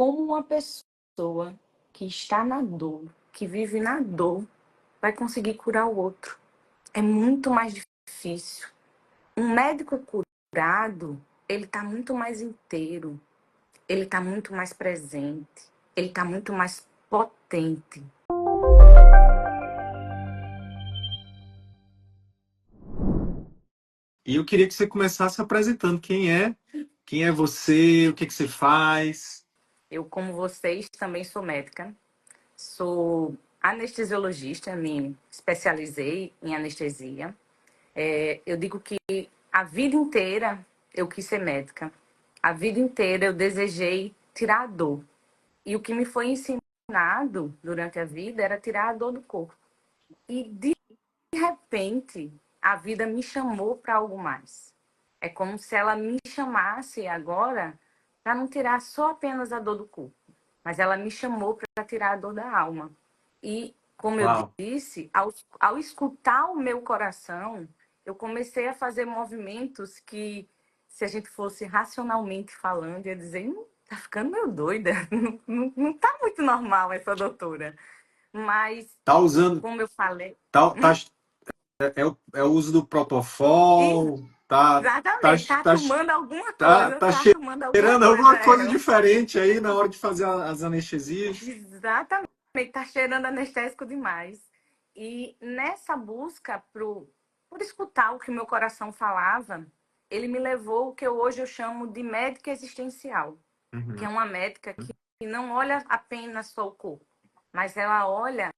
Como uma pessoa que está na dor, que vive na dor, vai conseguir curar o outro? É muito mais difícil. Um médico curado, ele está muito mais inteiro, ele está muito mais presente, ele está muito mais potente. E eu queria que você começasse apresentando quem é você, o que que você faz. Eu, como vocês, também sou médica, sou anestesiologista, me especializei em anestesia. Eu digo que a vida inteira eu quis ser médica. A vida inteira eu desejei tirar a dor. E o que me foi ensinado durante a vida era tirar a dor do corpo. E de repente, a vida me chamou para algo mais. É como se ela me chamasse agora para não tirar só apenas a dor do corpo, mas ela me chamou para tirar a dor da alma. E, como eu Uau. disse, ao escutar o meu coração, eu comecei a fazer movimentos que, se a gente fosse racionalmente falando, ia dizer, tá ficando meio doida, não tá muito normal essa doutora. Mas, Tá usando, como eu falei, tá, tá, é o uso do Propofol, tá, exatamente, tá tá, tomando alguma tá, coisa, tá tá tomando alguma cheirando coisa. alguma coisa diferente aí na hora de fazer as anestesias. Exatamente, tá cheirando anestésico demais. E nessa busca por escutar o que o meu coração falava, ele me levou o que hoje eu chamo de médica existencial, que Uhum, é uma médica que não olha apenas só o corpo, mas ela olha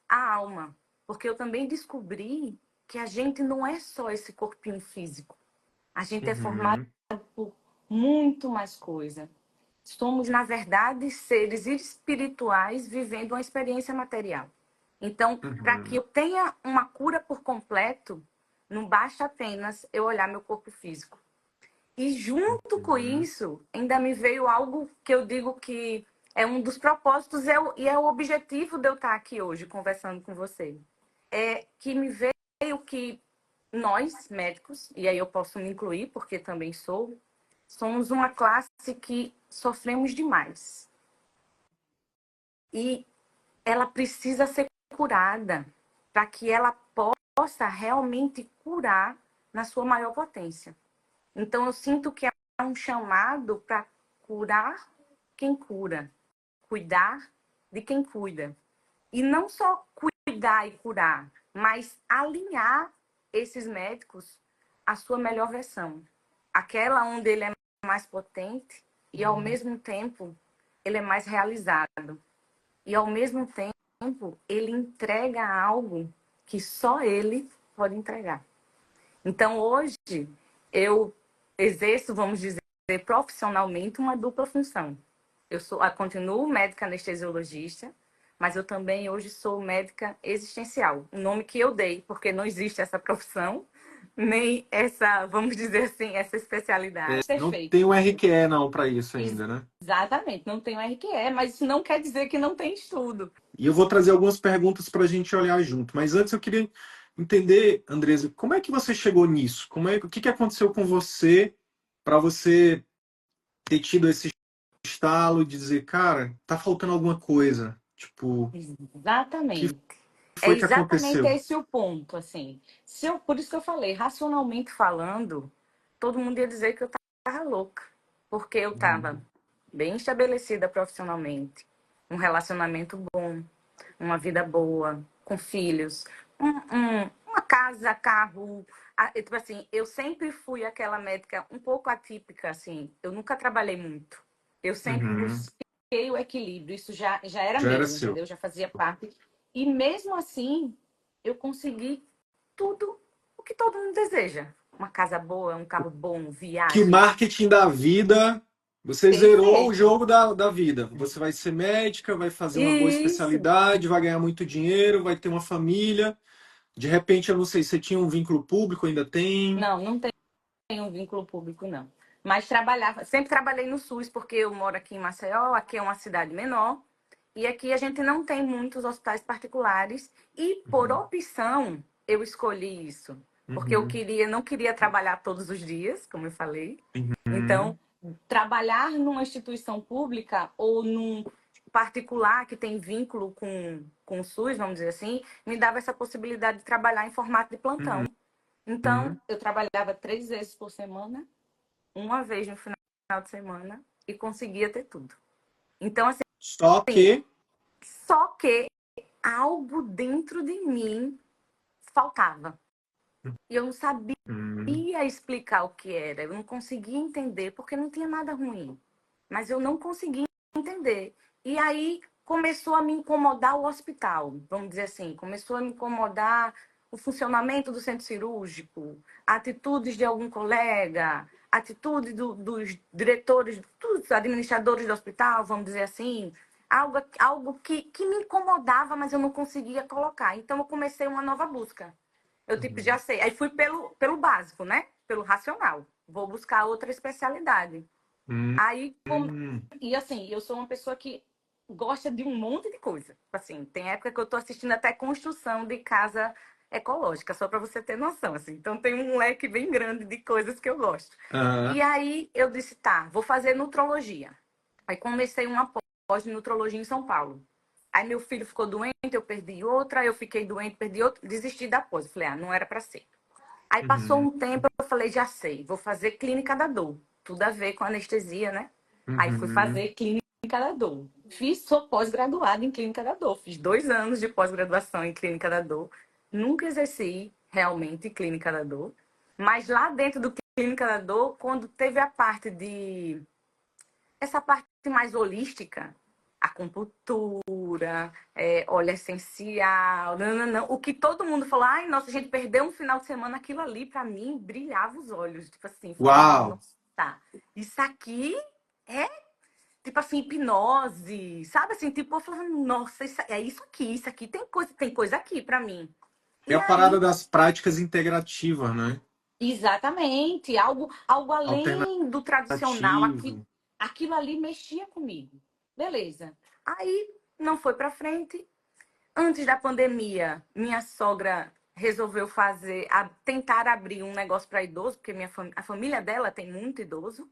a alma. Porque eu também descobri que a gente não é só esse corpinho físico. A gente é formado uhum, por muito mais coisa. Somos, na verdade, seres espirituais vivendo uma experiência material. Então, para que uhum, eu tenha uma cura por completo, não basta apenas eu olhar meu corpo físico. E junto com uhum, isso, ainda me veio algo que eu digo que é um dos propósitos e é o objetivo de eu estar aqui hoje conversando com você. É que me veio que nós, médicos, e aí eu posso me incluir, porque também sou, somos uma classe que sofremos demais. E ela precisa ser curada para que ela possa realmente curar na sua maior potência. Então, eu sinto que é um chamado para curar quem cura, cuidar de quem cuida. E não só cuidar e curar, mas alinhar esses médicos à sua melhor versão. Aquela onde ele é mais potente e, ao mesmo tempo, ele é mais realizado. E, ao mesmo tempo, ele entrega algo que só ele pode entregar. Então, hoje, eu exerço, vamos dizer, profissionalmente uma dupla função. Eu continuo médica anestesiologista, mas eu também hoje sou médica existencial, um nome que eu dei, porque não existe essa profissão, nem essa, vamos dizer assim, essa especialidade. Não tem Perfeito. um RQE não para isso ainda, né? Exatamente, não tem o RQE, mas isso não quer dizer que não tem estudo. E eu vou trazer algumas perguntas para a gente olhar junto. Mas antes eu queria entender, Andresa, como é que você chegou nisso? O que que aconteceu com você para você ter tido esse estalo de dizer, cara, tá faltando alguma coisa? Tipo, o que Exatamente. É foi que exatamente aconteceu? esse o ponto, assim. Por isso que eu falei, racionalmente falando, todo mundo ia dizer que eu estava louca, porque eu estava Uhum, bem estabelecida profissionalmente, um relacionamento bom, uma vida boa, com filhos, uma casa, carro. Tipo assim, eu sempre fui aquela médica um pouco atípica, assim. Eu nunca trabalhei muito. Eu sempre uhum. busquei o equilíbrio. Isso já era Já era meu, seu. entendeu? Já fazia parte. E mesmo assim, eu consegui tudo o que todo mundo deseja. Uma casa boa, um carro bom, Que o viagens. marketing da vida, você zerou o Perfeito. jogo da vida. Você vai ser médica, vai fazer uma boa Isso. especialidade, vai ganhar muito dinheiro, vai ter uma família. De repente, eu não sei, você tinha um vínculo público, ainda tem? Não tem um vínculo público, não. Mas sempre trabalhei no SUS, porque eu moro aqui em Maceió, aqui é uma cidade menor, e aqui a gente não tem muitos hospitais particulares, e por Uhum, opção eu escolhi isso, porque uhum, não queria trabalhar todos os dias, como eu falei. Então, uhum. trabalhar numa instituição pública ou num particular que tem vínculo com o SUS, vamos dizer assim, me dava essa possibilidade de trabalhar em formato de plantão. Então, Uhum. eu trabalhava 3 vezes por semana, uma vez no final de semana, e conseguia ter tudo. Então, assim, Só que. só que algo dentro de mim faltava. E eu não sabia Uhum. explicar o que era. Eu não conseguia entender, porque não tinha nada ruim. Mas eu não conseguia entender. E aí começou a me incomodar o hospital, vamos dizer assim. Começou a me incomodar o funcionamento do centro cirúrgico, atitudes de algum colega, atitude dos diretores, dos administradores do hospital, vamos dizer assim. Algo que me incomodava, mas eu não conseguia colocar. Então eu comecei uma nova busca. Eu, tipo, já Uhum. sei. Aí fui pelo básico, né? Pelo racional. Vou buscar outra especialidade. Aí, Uhum. e assim, eu sou uma pessoa que gosta de um monte de coisa. Assim, tem época que eu tô assistindo até construção de casa ecológica, só para você ter noção, assim. Então tem um leque bem grande de coisas que eu gosto. Aham. E aí eu disse, tá, vou fazer nutrologia. Aí comecei uma pós de nutrologia em São Paulo. Aí meu filho ficou doente, eu perdi outra, eu fiquei doente, perdi outra, desisti da pós. Eu falei, ah, não era para ser. Aí passou Uhum. um tempo, eu falei, já sei, vou fazer clínica da dor. Tudo a ver com anestesia, né? Aí fui Uhum. fazer clínica da dor. Sou pós-graduada em clínica da dor. Fiz 2 anos de pós-graduação em clínica da dor. Nunca exerci realmente clínica da dor. Mas lá dentro do clínica da dor, quando teve a parte de essa parte mais holística, acupuntura, óleo essencial, não, não, não. O que todo mundo falou, ai, nossa, a gente perdeu um final de semana, aquilo ali, pra mim, brilhava os olhos. Tipo assim, falei, Uau! nossa, isso aqui é, tipo assim, hipnose, sabe assim, tipo, eu falava, nossa, é isso aqui tem coisa aqui pra mim. É E a parada aí, das práticas integrativas, né? exatamente, algo além do tradicional, Alternativo. aquilo ali mexia comigo. Beleza. Aí não foi para frente. Antes da pandemia, minha sogra resolveu tentar abrir um negócio para idoso, porque a família dela tem muito idoso.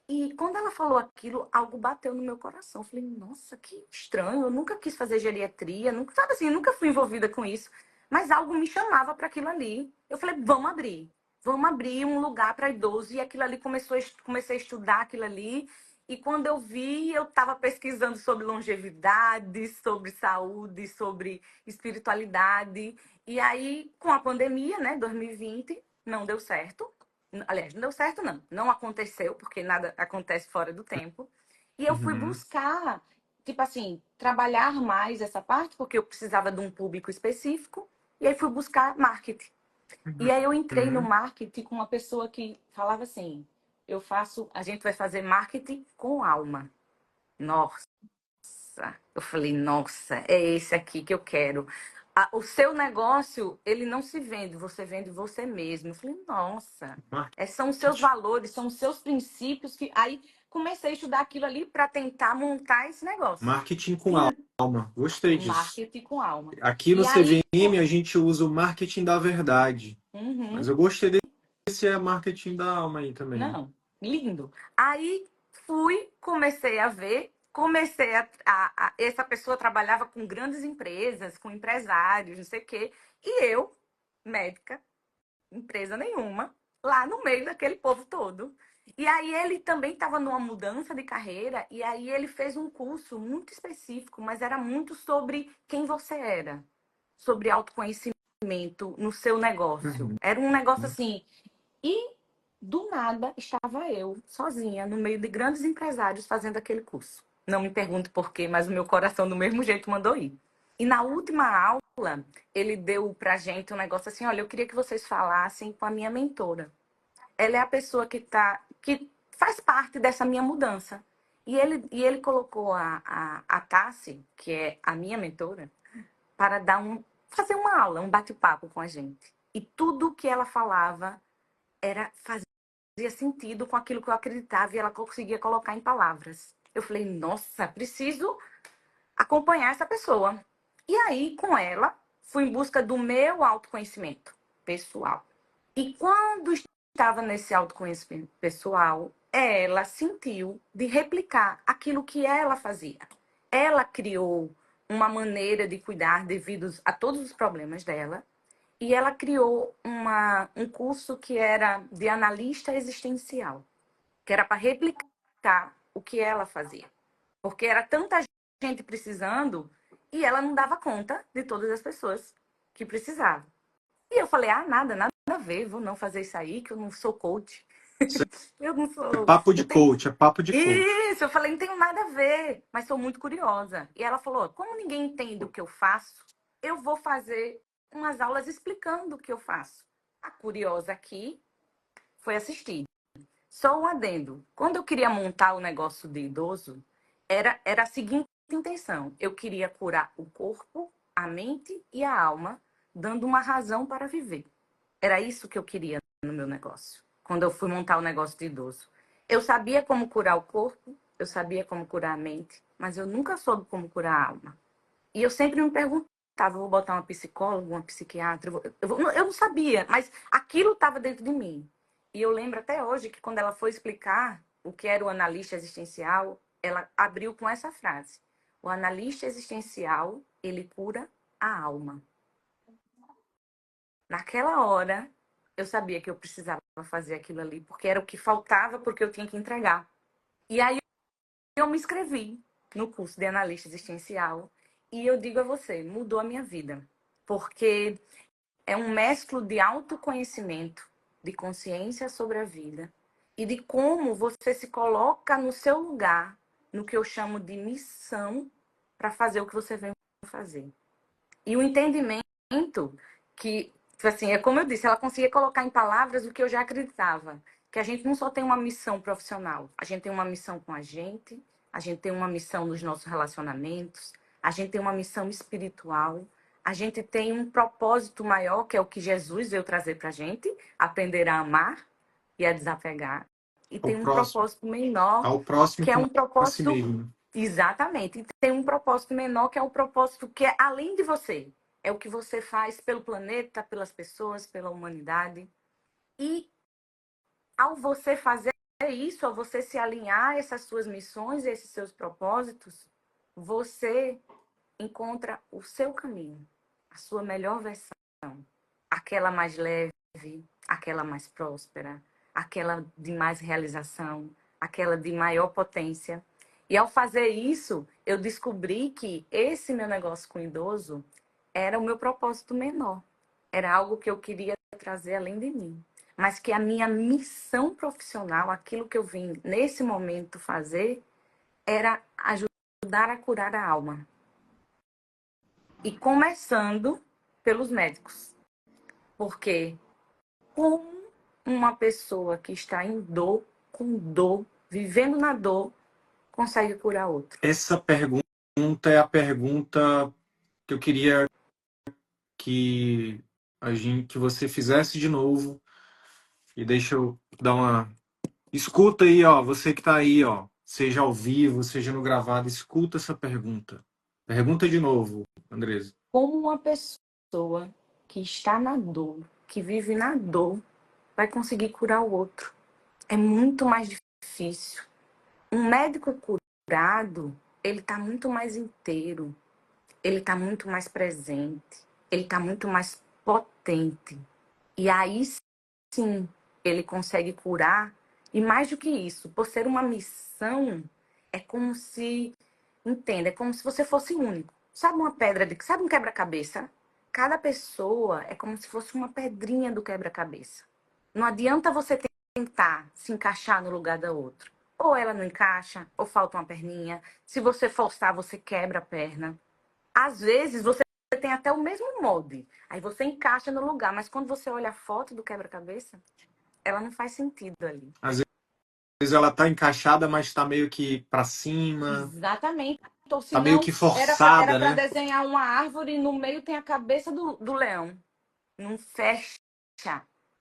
E quando ela falou aquilo, algo bateu no meu coração. Eu falei, nossa, que estranho. Eu nunca quis fazer geriatria, nunca, sabe assim, nunca fui envolvida com isso. Mas algo me chamava para aquilo ali. Eu falei, vamos abrir. Vamos abrir um lugar para idoso. E aquilo ali comecei a estudar aquilo ali. E quando eu vi, eu estava pesquisando sobre longevidade, sobre saúde, sobre espiritualidade. E aí, com a pandemia, né, 2020, não deu certo. Aliás, não deu certo, não. Não aconteceu, porque nada acontece fora do tempo. E eu fui Uhum. buscar, tipo assim, trabalhar mais essa parte, porque eu precisava de um público específico. E aí fui buscar marketing. E aí eu entrei no Uhum. marketing com uma pessoa que falava assim: a gente vai fazer marketing com alma. Nossa. Eu falei, nossa, é esse aqui que eu quero. O seu negócio, ele não se vende, você vende você mesmo. Eu falei, nossa, são os seus Marketing. valores, são os seus princípios que. Aí comecei a estudar aquilo ali para tentar montar esse negócio. Marketing com E alma. Gostei disso. marketing com alma. Aqui no E aí, CVM a gente usa o marketing da verdade. Mas uhum, eu gostei desse marketing da alma aí também. não, lindo. Aí comecei a ver, essa pessoa trabalhava com grandes empresas, com empresários, não sei o quê. E eu, médica, empresa nenhuma, lá no meio daquele povo todo. E aí ele também estava numa mudança de carreira, e aí ele fez um curso muito específico, mas era muito sobre quem você era, sobre autoconhecimento no seu negócio. Uhum. Era um negócio assim. E do nada estava eu, sozinha, no meio de grandes empresários fazendo aquele curso. Não me pergunte por quê, mas o meu coração do mesmo jeito mandou ir. E na última aula, ele deu pra gente um negócio assim: olha, eu queria que vocês falassem com a minha mentora. Ela é a pessoa que faz parte dessa minha mudança. E ele colocou a Tassi, que é a minha mentora, para fazer uma aula, um bate-papo com a gente. E tudo que ela falava fazia sentido com aquilo que eu acreditava e ela conseguia colocar em palavras. Eu falei, nossa, preciso acompanhar essa pessoa. E aí, com ela, fui em busca do meu autoconhecimento pessoal. E quando estava nesse autoconhecimento pessoal, ela sentiu de replicar aquilo que ela fazia. Ela criou uma maneira de cuidar devido a todos os problemas dela. E ela criou um curso que era de analista existencial, que era para replicar o que ela fazia. Porque era tanta gente precisando e ela não dava conta de todas as pessoas que precisavam. E eu falei, nada a ver, vou não fazer isso aí, que eu não sou coach. Eu não É sou. papo de Não tem... coach, é papo de coach. Isso, eu falei, não tenho nada a ver, mas sou muito curiosa. E ela falou, como ninguém entende o que eu faço, eu vou fazer umas aulas explicando o que eu faço. A curiosa aqui foi assistir. Só um adendo. Quando eu queria montar o negócio de idoso, era a seguinte intenção. Eu queria curar o corpo, a mente e a alma, dando uma razão para viver. Era isso que eu queria no meu negócio, quando eu fui montar o negócio de idoso. Eu sabia como curar o corpo, eu sabia como curar a mente, mas eu nunca soube como curar a alma. E eu sempre me perguntava, vou botar uma psicóloga, uma psiquiatra? Eu não sabia, mas aquilo estava dentro de mim. E eu lembro até hoje que quando ela foi explicar o que era o analista existencial, ela abriu com essa frase. O analista existencial, ele cura a alma. Naquela hora, eu sabia que eu precisava fazer aquilo ali, porque era o que faltava, porque eu tinha que entregar. E aí eu me inscrevi no curso de analista existencial e eu digo a você, mudou a minha vida, porque é um mesclo de autoconhecimento, de consciência sobre a vida e de como você se coloca no seu lugar, no que eu chamo de missão, para fazer o que você vem fazer. E o entendimento que, assim, é como eu disse, ela conseguia colocar em palavras o que eu já acreditava, que a gente não só tem uma missão profissional, a gente tem uma missão com a gente tem uma missão nos nossos relacionamentos, a gente tem uma missão espiritual, a gente tem um propósito maior, que é o que Jesus veio trazer para a gente, aprender a amar e a desapegar. E Ao tem um próximo. propósito menor, Ao próximo que é como um a si propósito. mesmo. Exatamente. E tem um propósito menor, que é o propósito que é além de você. É o que você faz pelo planeta, pelas pessoas, pela humanidade. E ao você fazer isso, ao você se alinhar a essas suas missões, a esses seus propósitos, você encontra o seu caminho, a sua melhor versão, aquela mais leve, aquela mais próspera, aquela de mais realização, aquela de maior potência. E ao fazer isso, eu descobri que esse meu negócio com idoso era o meu propósito menor. Era algo que eu queria trazer além de mim. Mas que a minha missão profissional, aquilo que eu vim nesse momento fazer, era ajudar a curar a alma. E começando pelos médicos. Porque como uma pessoa que está em dor, com dor, vivendo na dor, consegue curar outro? Essa pergunta é a pergunta que eu queria que que você fizesse de novo. E deixa eu dar uma. Escuta aí, ó. Você que tá aí, ó. Seja ao vivo, seja no gravado, escuta essa pergunta. Pergunta de novo, Andresa. Como uma pessoa que está na dor, que vive na dor, vai conseguir curar o outro? É muito mais difícil. Um médico curado, ele está muito mais inteiro, ele está muito mais presente, ele está muito mais potente. E aí sim, ele consegue curar. E mais do que isso, por ser uma missão, é como se, entenda, é como se você fosse único. Sabe uma pedra de, sabe um quebra-cabeça? Cada pessoa é como se fosse uma pedrinha do quebra-cabeça. Não adianta você tentar se encaixar no lugar da outra. Ou ela não encaixa, ou falta uma perninha. Se você forçar, você quebra a perna. Às vezes você tem até o mesmo molde. Aí você encaixa no lugar, mas quando você olha a foto do quebra-cabeça, ela não faz sentido ali. Às vezes ela tá encaixada, mas tá meio que pra cima. Exatamente. Ou Tá meio senão, que era forçada, para né? desenhar uma árvore e no meio tem a cabeça do leão. Não fecha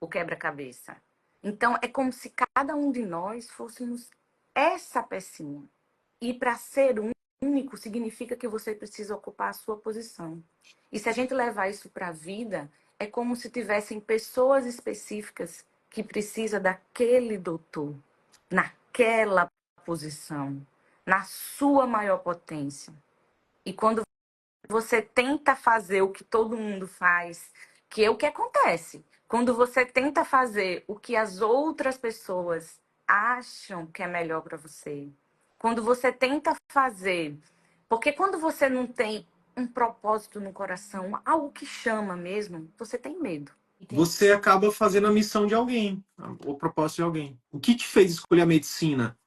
o quebra-cabeça. Então, é como se cada um de nós fôssemos essa pecinha. E para ser único, significa que você precisa ocupar a sua posição. E se a gente levar isso para a vida, é como se tivessem pessoas específicas que precisam daquele doutor, naquela posição, na sua maior potência. E quando você tenta fazer o que todo mundo faz, que é o que acontece. Quando você tenta fazer o que as outras pessoas acham que é melhor para você. Quando você tenta fazer. Porque quando você não tem um propósito no coração, algo que chama mesmo, você tem medo. Você acaba fazendo a missão de alguém, o propósito de alguém. O que te fez escolher a medicina?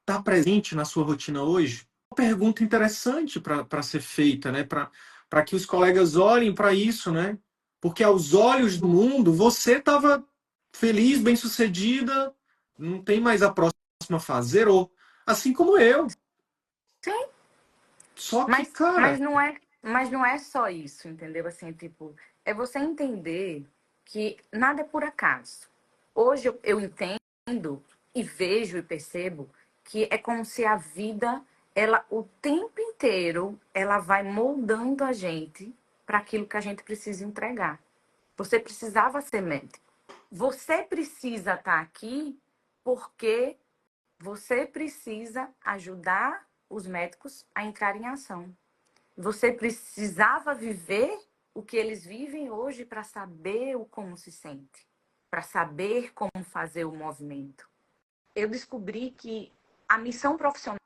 Está presente na sua rotina hoje? Uma pergunta interessante para ser feita, né? Para que os colegas olhem para isso, né? Porque aos olhos do mundo, você estava feliz, bem-sucedida, não tem mais a próxima fase, zerou. Assim como eu. Sim. Só que, Mas, cara, mas não é só isso, entendeu? Assim, tipo, é você entender que nada é por acaso. Hoje eu entendo e vejo e percebo que é como se a vida, ela o tempo inteiro, ela vai moldando a gente para aquilo que a gente precisa entregar. Você precisava ser médico. Você precisa estar aqui porque você precisa ajudar os médicos a entrar em ação. Você precisava viver o que eles vivem hoje para saber o como se sente, para saber como fazer o movimento. Eu descobri que a missão profissional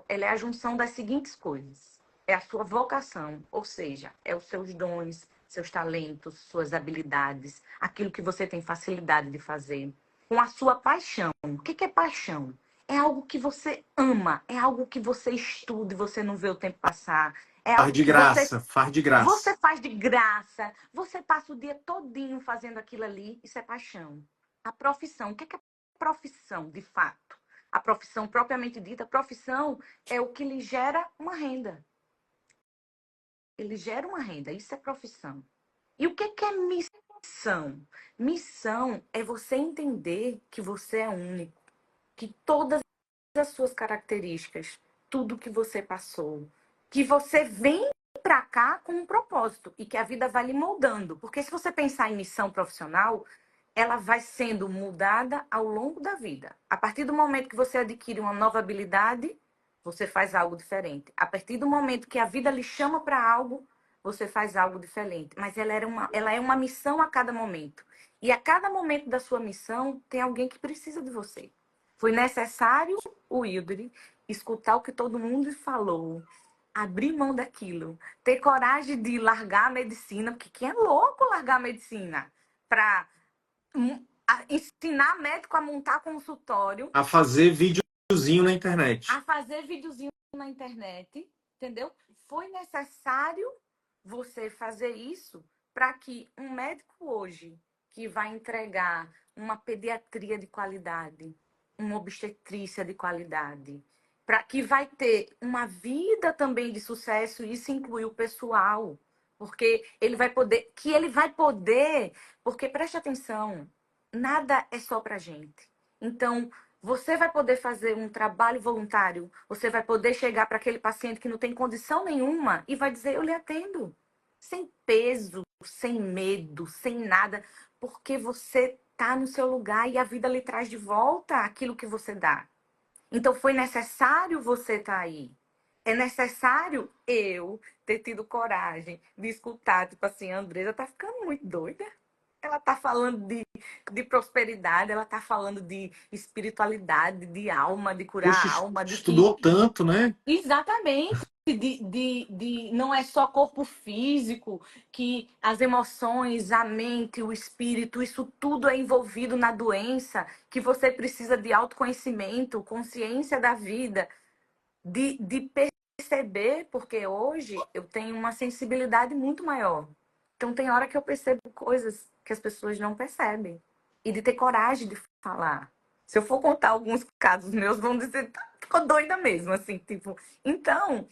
ela é a junção das seguintes coisas. É a sua vocação, ou seja, é os seus dons, seus talentos, suas habilidades, aquilo que você tem facilidade de fazer, com a sua paixão. O que é paixão? É algo que você ama, é algo que você estuda e você não vê o tempo passar. É faz algo de que você graça, faz de graça. você faz de graça, você passa o dia todinho fazendo aquilo ali, isso é paixão. A profissão, o que é profissão, de fato? A profissão propriamente dita, profissão é o que lhe gera uma renda. Ele gera uma renda, isso é profissão. E o que é missão? Missão é você entender que você é único, que todas as suas características, tudo que você passou, que você vem para cá com um propósito e que a vida vai lhe moldando. Porque se você pensar em missão profissional, ela vai sendo mudada ao longo da vida. A partir do momento que você adquire uma nova habilidade, você faz algo diferente. A partir do momento que a vida lhe chama para algo, você faz algo diferente. Mas ela é uma missão a cada momento. E a cada momento da sua missão, tem alguém que precisa de você. Foi necessário o Hildre escutar o que todo mundo falou, abrir mão daquilo, ter coragem de largar a medicina, porque quem é louco largar a medicina para ensinar médico a montar consultório, A fazer videozinho na internet. a fazer videozinho na internet, entendeu? Foi necessário você fazer isso para que um médico hoje que vai entregar uma pediatria de qualidade, uma obstetrícia de qualidade, para que vai ter uma vida também de sucesso, isso inclui o pessoal, porque porque preste atenção, nada é só para gente. Então, você vai poder fazer um trabalho voluntário, você vai poder chegar para aquele paciente que não tem condição nenhuma e vai dizer: eu lhe atendo. Sem peso, sem medo, sem nada, porque você está no seu lugar e a vida lhe traz de volta aquilo que você dá. Então foi necessário você estar aí. É necessário eu ter tido coragem de escutar, tipo assim, a Andresa tá ficando muito doida. Ela tá falando de prosperidade, ela tá falando de espiritualidade, de alma, de curar Puxa, a alma, de que estudou tanto, né? exatamente, de não é só corpo físico, que as emoções, a mente, o espírito, isso tudo é envolvido na doença, que você precisa de autoconhecimento, consciência da vida, de perceber, porque hoje eu tenho uma sensibilidade muito maior. Então tem hora que eu percebo coisas que as pessoas não percebem. E de ter coragem de falar. Se eu for contar alguns casos meus, vão dizer, "Tá, ficou doida mesmo", assim, tipo. Então,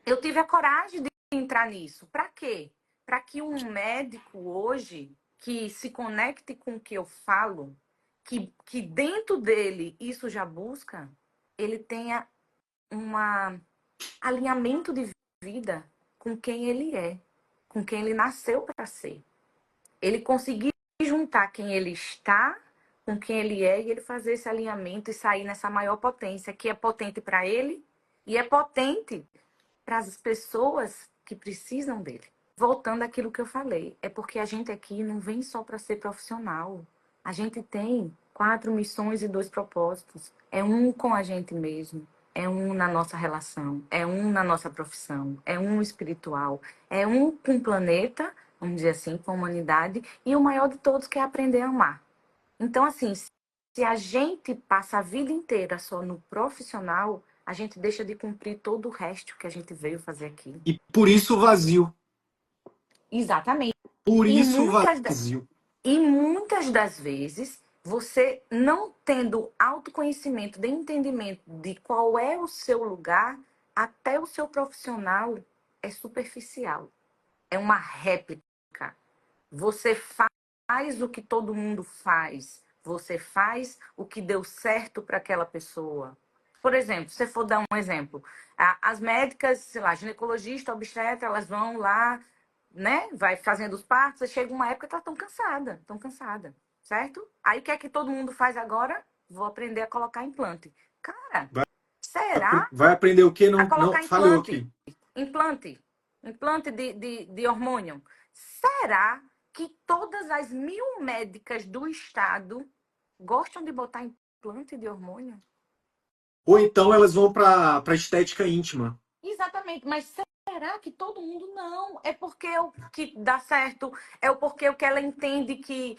eu tive a coragem de entrar nisso. Para quê? Para que um médico hoje que se conecte com o que eu falo, que dentro dele isso já busca, ele tenha um alinhamento de vida com quem ele é, com quem ele nasceu para ser. Ele conseguir juntar quem ele está com quem ele é e ele fazer esse alinhamento e sair nessa maior potência, que é potente para ele e é potente para as pessoas que precisam dele. Voltando àquilo que eu falei, é porque a gente aqui não vem só para ser profissional. A gente tem 4 missões e 2 propósitos. É um com a gente mesmo, é um na nossa relação, é um na nossa profissão, é um espiritual, é um com o planeta, vamos dizer assim, com a humanidade, e o maior de todos que é aprender a amar. Então, assim, se a gente passa a vida inteira só no profissional, a gente deixa de cumprir todo o resto que a gente veio fazer aqui. E por isso o vazio. Exatamente. Por E isso o muitas, vazio. e muitas das vezes, você não tendo autoconhecimento, de entendimento de qual é o seu lugar, até o seu profissional é superficial. É uma réplica. Você faz o que todo mundo faz. Você faz o que deu certo para aquela pessoa. Por exemplo, se for dar um exemplo, as médicas, sei lá, ginecologista, obstetra, elas vão lá, né? Vai fazendo os partos, e chega uma época que elas estão cansadas, certo? Aí o que é que todo mundo faz agora? Vou aprender a colocar implante. Cara, Vai, será vai aprender o quê? a Não, não, colocar falhou implante? aqui. Implante. Implante de hormônio. Será que todas as 1.000 médicas do estado gostam de botar implante de hormônio? Ou então elas vão para estética íntima. Exatamente, mas será que todo mundo não? É porque é o que dá certo, é o porque o que ela entende que,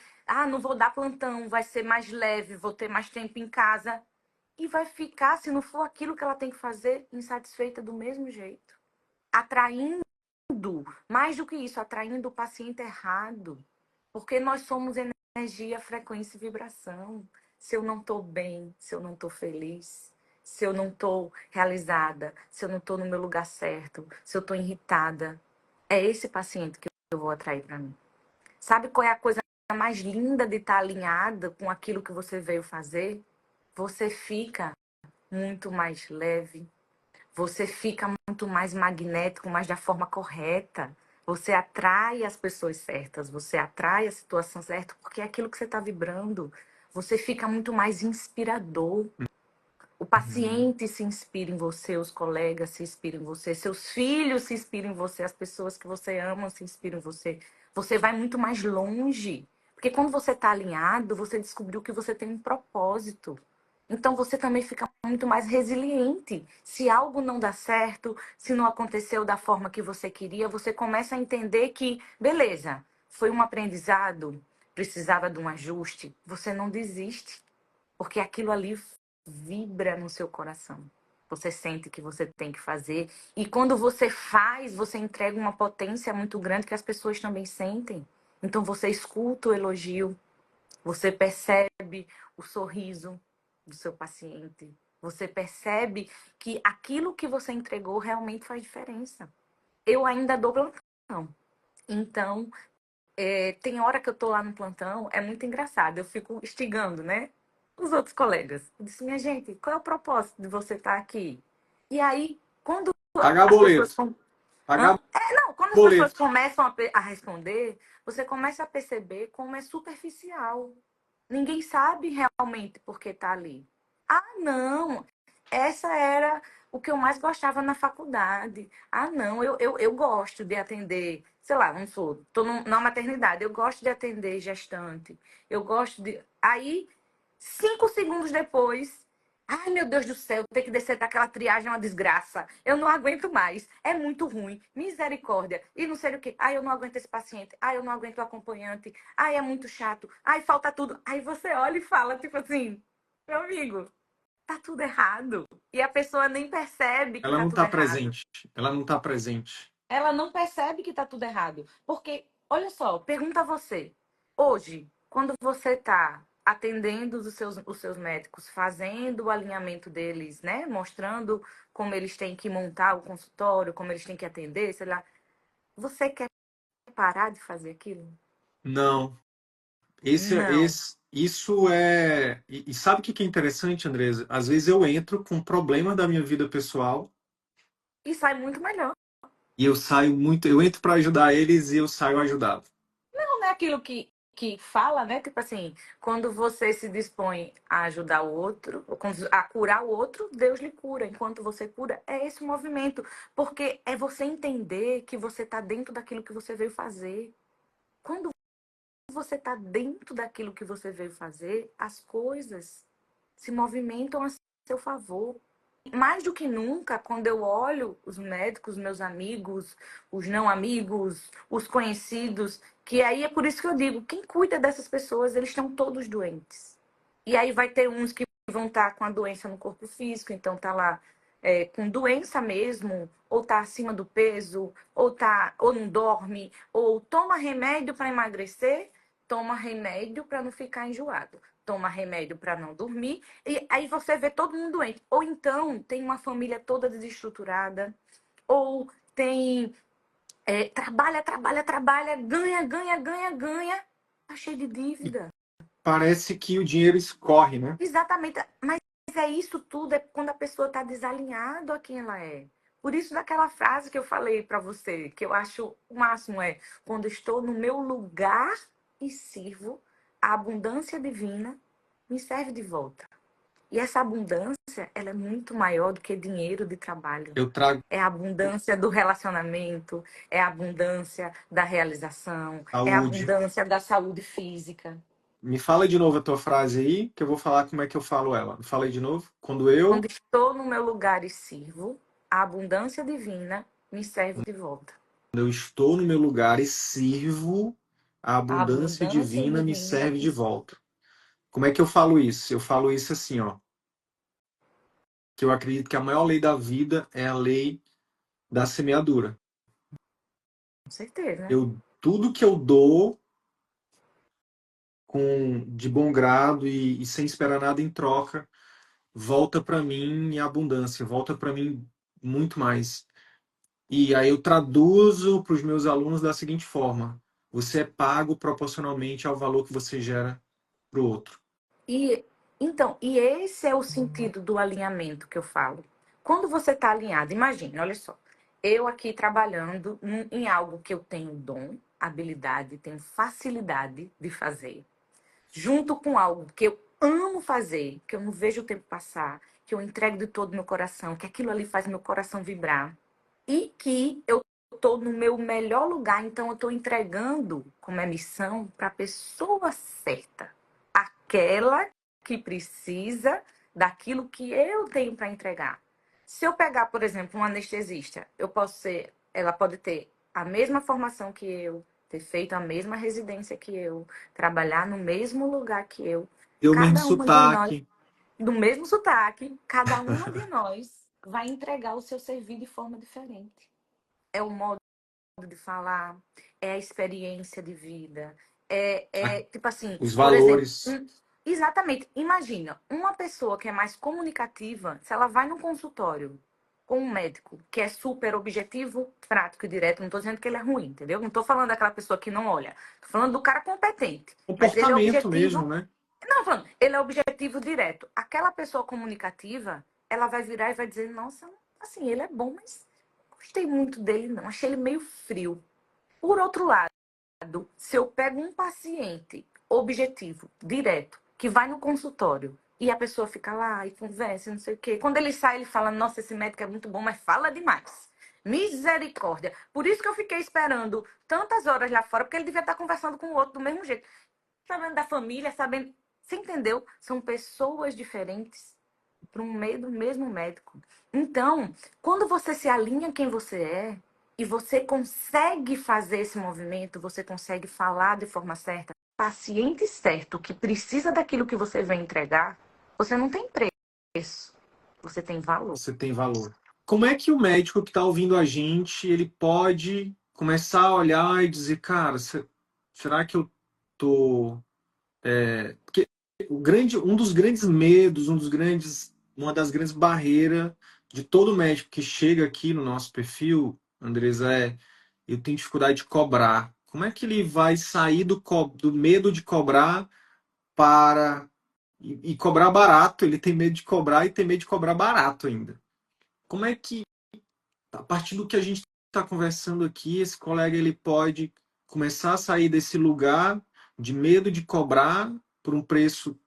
não vou dar plantão, vai ser mais leve, vou ter mais tempo em casa. E vai ficar, se não for aquilo que ela tem que fazer, insatisfeita do mesmo jeito. Atraindo, mais do que isso, atraindo o paciente errado. Porque nós somos energia, frequência e vibração. Se eu não estou bem, se eu não estou feliz, se eu não estou realizada, se eu não estou no meu lugar certo, se eu estou irritada, é esse paciente que eu vou atrair para mim. Sabe qual é a coisa mais linda de estar alinhada com aquilo que você veio fazer? Você fica muito mais leve, você fica muito mais magnético, mas da forma correta. Você atrai as pessoas certas, você atrai a situação certa, porque é aquilo que você está vibrando. Você fica muito mais inspirador. O Uhum. paciente se inspira em você, os colegas se inspiram em você, seus filhos se inspiram em você, as pessoas que você ama se inspiram em você. Você vai muito mais longe. Porque quando você está alinhado, você descobriu que você tem um propósito. Então você também fica muito mais resiliente. Se algo não dá certo, se não aconteceu da forma que você queria, você começa a entender que, beleza, foi um aprendizado, precisava de um ajuste. Você não desiste, porque aquilo ali vibra no seu coração. Você sente que você tem que fazer. E quando você faz, você entrega uma potência muito grande que as pessoas também sentem. Então você escuta o elogio, você percebe o sorriso do seu paciente. Você percebe que aquilo que você entregou realmente faz diferença. Eu ainda dou plantão. Então, tem hora que eu tô lá no plantão, é muito engraçado. Eu fico instigando, né? Os outros colegas. Eu disse, minha gente, qual é o propósito de você estar aqui? E aí, quando Pagar as pessoas. boleto. Pagar Não, quando as pessoas boleto. começam a responder, você começa a perceber como é superficial. Ninguém sabe realmente por que está ali. Ah, não, essa era o que eu mais gostava na faculdade. Ah, não, eu gosto de atender, sei lá, não sou, estou na maternidade, eu gosto de atender gestante. Eu gosto de. Aí, 5 segundos depois, ai, meu Deus do céu, ter que descer daquela triagem é uma desgraça. Eu não aguento mais. É muito ruim. Misericórdia. E não sei o quê. Ai, eu não aguento esse paciente. Ai, eu não aguento o acompanhante. Ai, é muito chato. Ai, falta tudo. Aí você olha e fala, tipo assim, meu amigo, tá tudo errado. E a pessoa nem percebe que Ela tá não tudo está errado. presente. Ela não está presente. Ela não percebe que tá tudo errado. Porque, olha só, pergunta a você. Hoje, quando você tá atendendo os seus médicos, fazendo o alinhamento deles, né? Mostrando como eles têm que montar o consultório, como eles têm que atender, sei lá. Você quer parar de fazer aquilo? Não. Não. Isso é. E sabe o que que é interessante, Andresa? Às vezes eu entro com um problema da minha vida pessoal E sai muito melhor. e eu saio muito. Eu entro para ajudar eles e eu saio ajudado. Não é aquilo que que fala, né? Tipo assim, quando você se dispõe a ajudar o outro, a curar o outro, Deus lhe cura. Enquanto você cura, é esse o movimento. Porque é você entender que você está dentro daquilo que você veio fazer. Quando você está dentro daquilo que você veio fazer, as coisas se movimentam a seu favor. Mais do que nunca, quando eu olho os médicos, meus amigos, os não amigos, os conhecidos, que aí é por isso que eu digo, quem cuida dessas pessoas, eles estão todos doentes. E aí vai ter uns que vão estar com a doença no corpo físico, então tá lá com doença mesmo, ou tá acima do peso, ou não dorme, ou toma remédio para emagrecer, toma remédio para não ficar enjoado, toma remédio para não dormir, e aí você vê todo mundo doente. Ou então tem uma família toda desestruturada, ou tem trabalha, ganha, tá cheio de E dívida. parece que o dinheiro escorre, né? Exatamente, mas é isso tudo, é quando a pessoa está desalinhada a quem ela é. Por isso, daquela frase que eu falei para você, que eu acho o máximo é: quando estou no meu lugar e sirvo, a abundância divina me serve de volta. E essa abundância, ela é muito maior do que dinheiro de trabalho. Eu trago É a abundância do relacionamento, é a abundância da realização, é a saúde. abundância da saúde física. Me fala de novo a tua frase aí, que eu vou falar como é que eu falo ela. Fala aí de novo. Quando Quando eu estou no meu lugar e sirvo, a abundância divina me serve de volta. Quando eu estou no meu lugar e sirvo, a A abundância abundância divina me divina serve de volta. Como é que eu falo isso? Eu falo isso assim, ó, que eu acredito que a maior lei da vida é a lei da semeadura. com certeza. Tudo que eu dou de bom grado e sem esperar nada em troca, volta para mim em abundância, volta para mim muito mais. E aí eu traduzo para os meus alunos da seguinte forma: você é pago proporcionalmente ao valor que você gera para o outro. E então, e esse é o sentido do alinhamento que eu falo. Quando você está alinhado, imagine, olha só, eu aqui trabalhando em algo que eu tenho dom, habilidade, tenho facilidade de fazer, junto com algo que eu amo fazer, que eu não vejo o tempo passar, que eu entrego de todo o meu coração, que aquilo ali faz meu coração vibrar. E que eu estou no meu melhor lugar, então eu estou entregando como é missão para a pessoa certa, aquela que precisa daquilo que eu tenho para entregar. Se eu pegar, por exemplo, um anestesista, ela pode ter a mesma formação que eu, ter feito a mesma residência que eu, trabalhar no mesmo lugar que eu. Deu o mesmo Cada uma de nós, sotaque. do mesmo sotaque, cada uma de nós vai entregar o seu serviço de forma diferente. É o modo de falar, é a experiência de vida, tipo assim, Os por exemplo, valores. exatamente, imagina, uma pessoa que é mais comunicativa, se ela vai no consultório com um médico que é super objetivo, prático e direto, não estou dizendo que ele é ruim, entendeu? Não estou falando daquela pessoa que não olha, estou falando do cara competente, mas ele é Comportamento mesmo, objetivo, né? não, falando, ele é objetivo direto. Aquela pessoa comunicativa, ela vai virar e vai dizer, nossa, assim, ele é bom, mas não gostei muito dele, não. Achei ele meio frio. Por outro lado, se eu pego um paciente objetivo, direto, que vai no consultório e a pessoa fica lá e conversa, não sei o quê. Quando ele sai, ele fala, nossa, esse médico é muito bom, mas fala demais. Misericórdia. Por isso que eu fiquei esperando tantas horas lá fora, porque ele devia estar conversando com o outro do mesmo jeito. Sabendo da família, sabendo. Você entendeu? São pessoas diferentes para um meio do mesmo médico. Então, quando você se alinha quem você é e você consegue fazer esse movimento, você consegue falar de forma certa, paciente certo que precisa daquilo que você vem entregar, você não tem preço, você tem valor. Você tem valor. Como é que o médico que está ouvindo a gente, ele pode começar a olhar e dizer, cara, será que eu tô... Porque um dos grandes medos, uma das grandes barreiras de todo médico que chega aqui no nosso perfil, Andresa, eu tenho dificuldade de cobrar. Como é que ele vai sair do medo de cobrar para e cobrar barato? Ele tem medo de cobrar e tem medo de cobrar barato ainda. Como é que, a partir do que a gente está conversando aqui, esse colega ele pode começar a sair desse lugar de medo de cobrar por um preço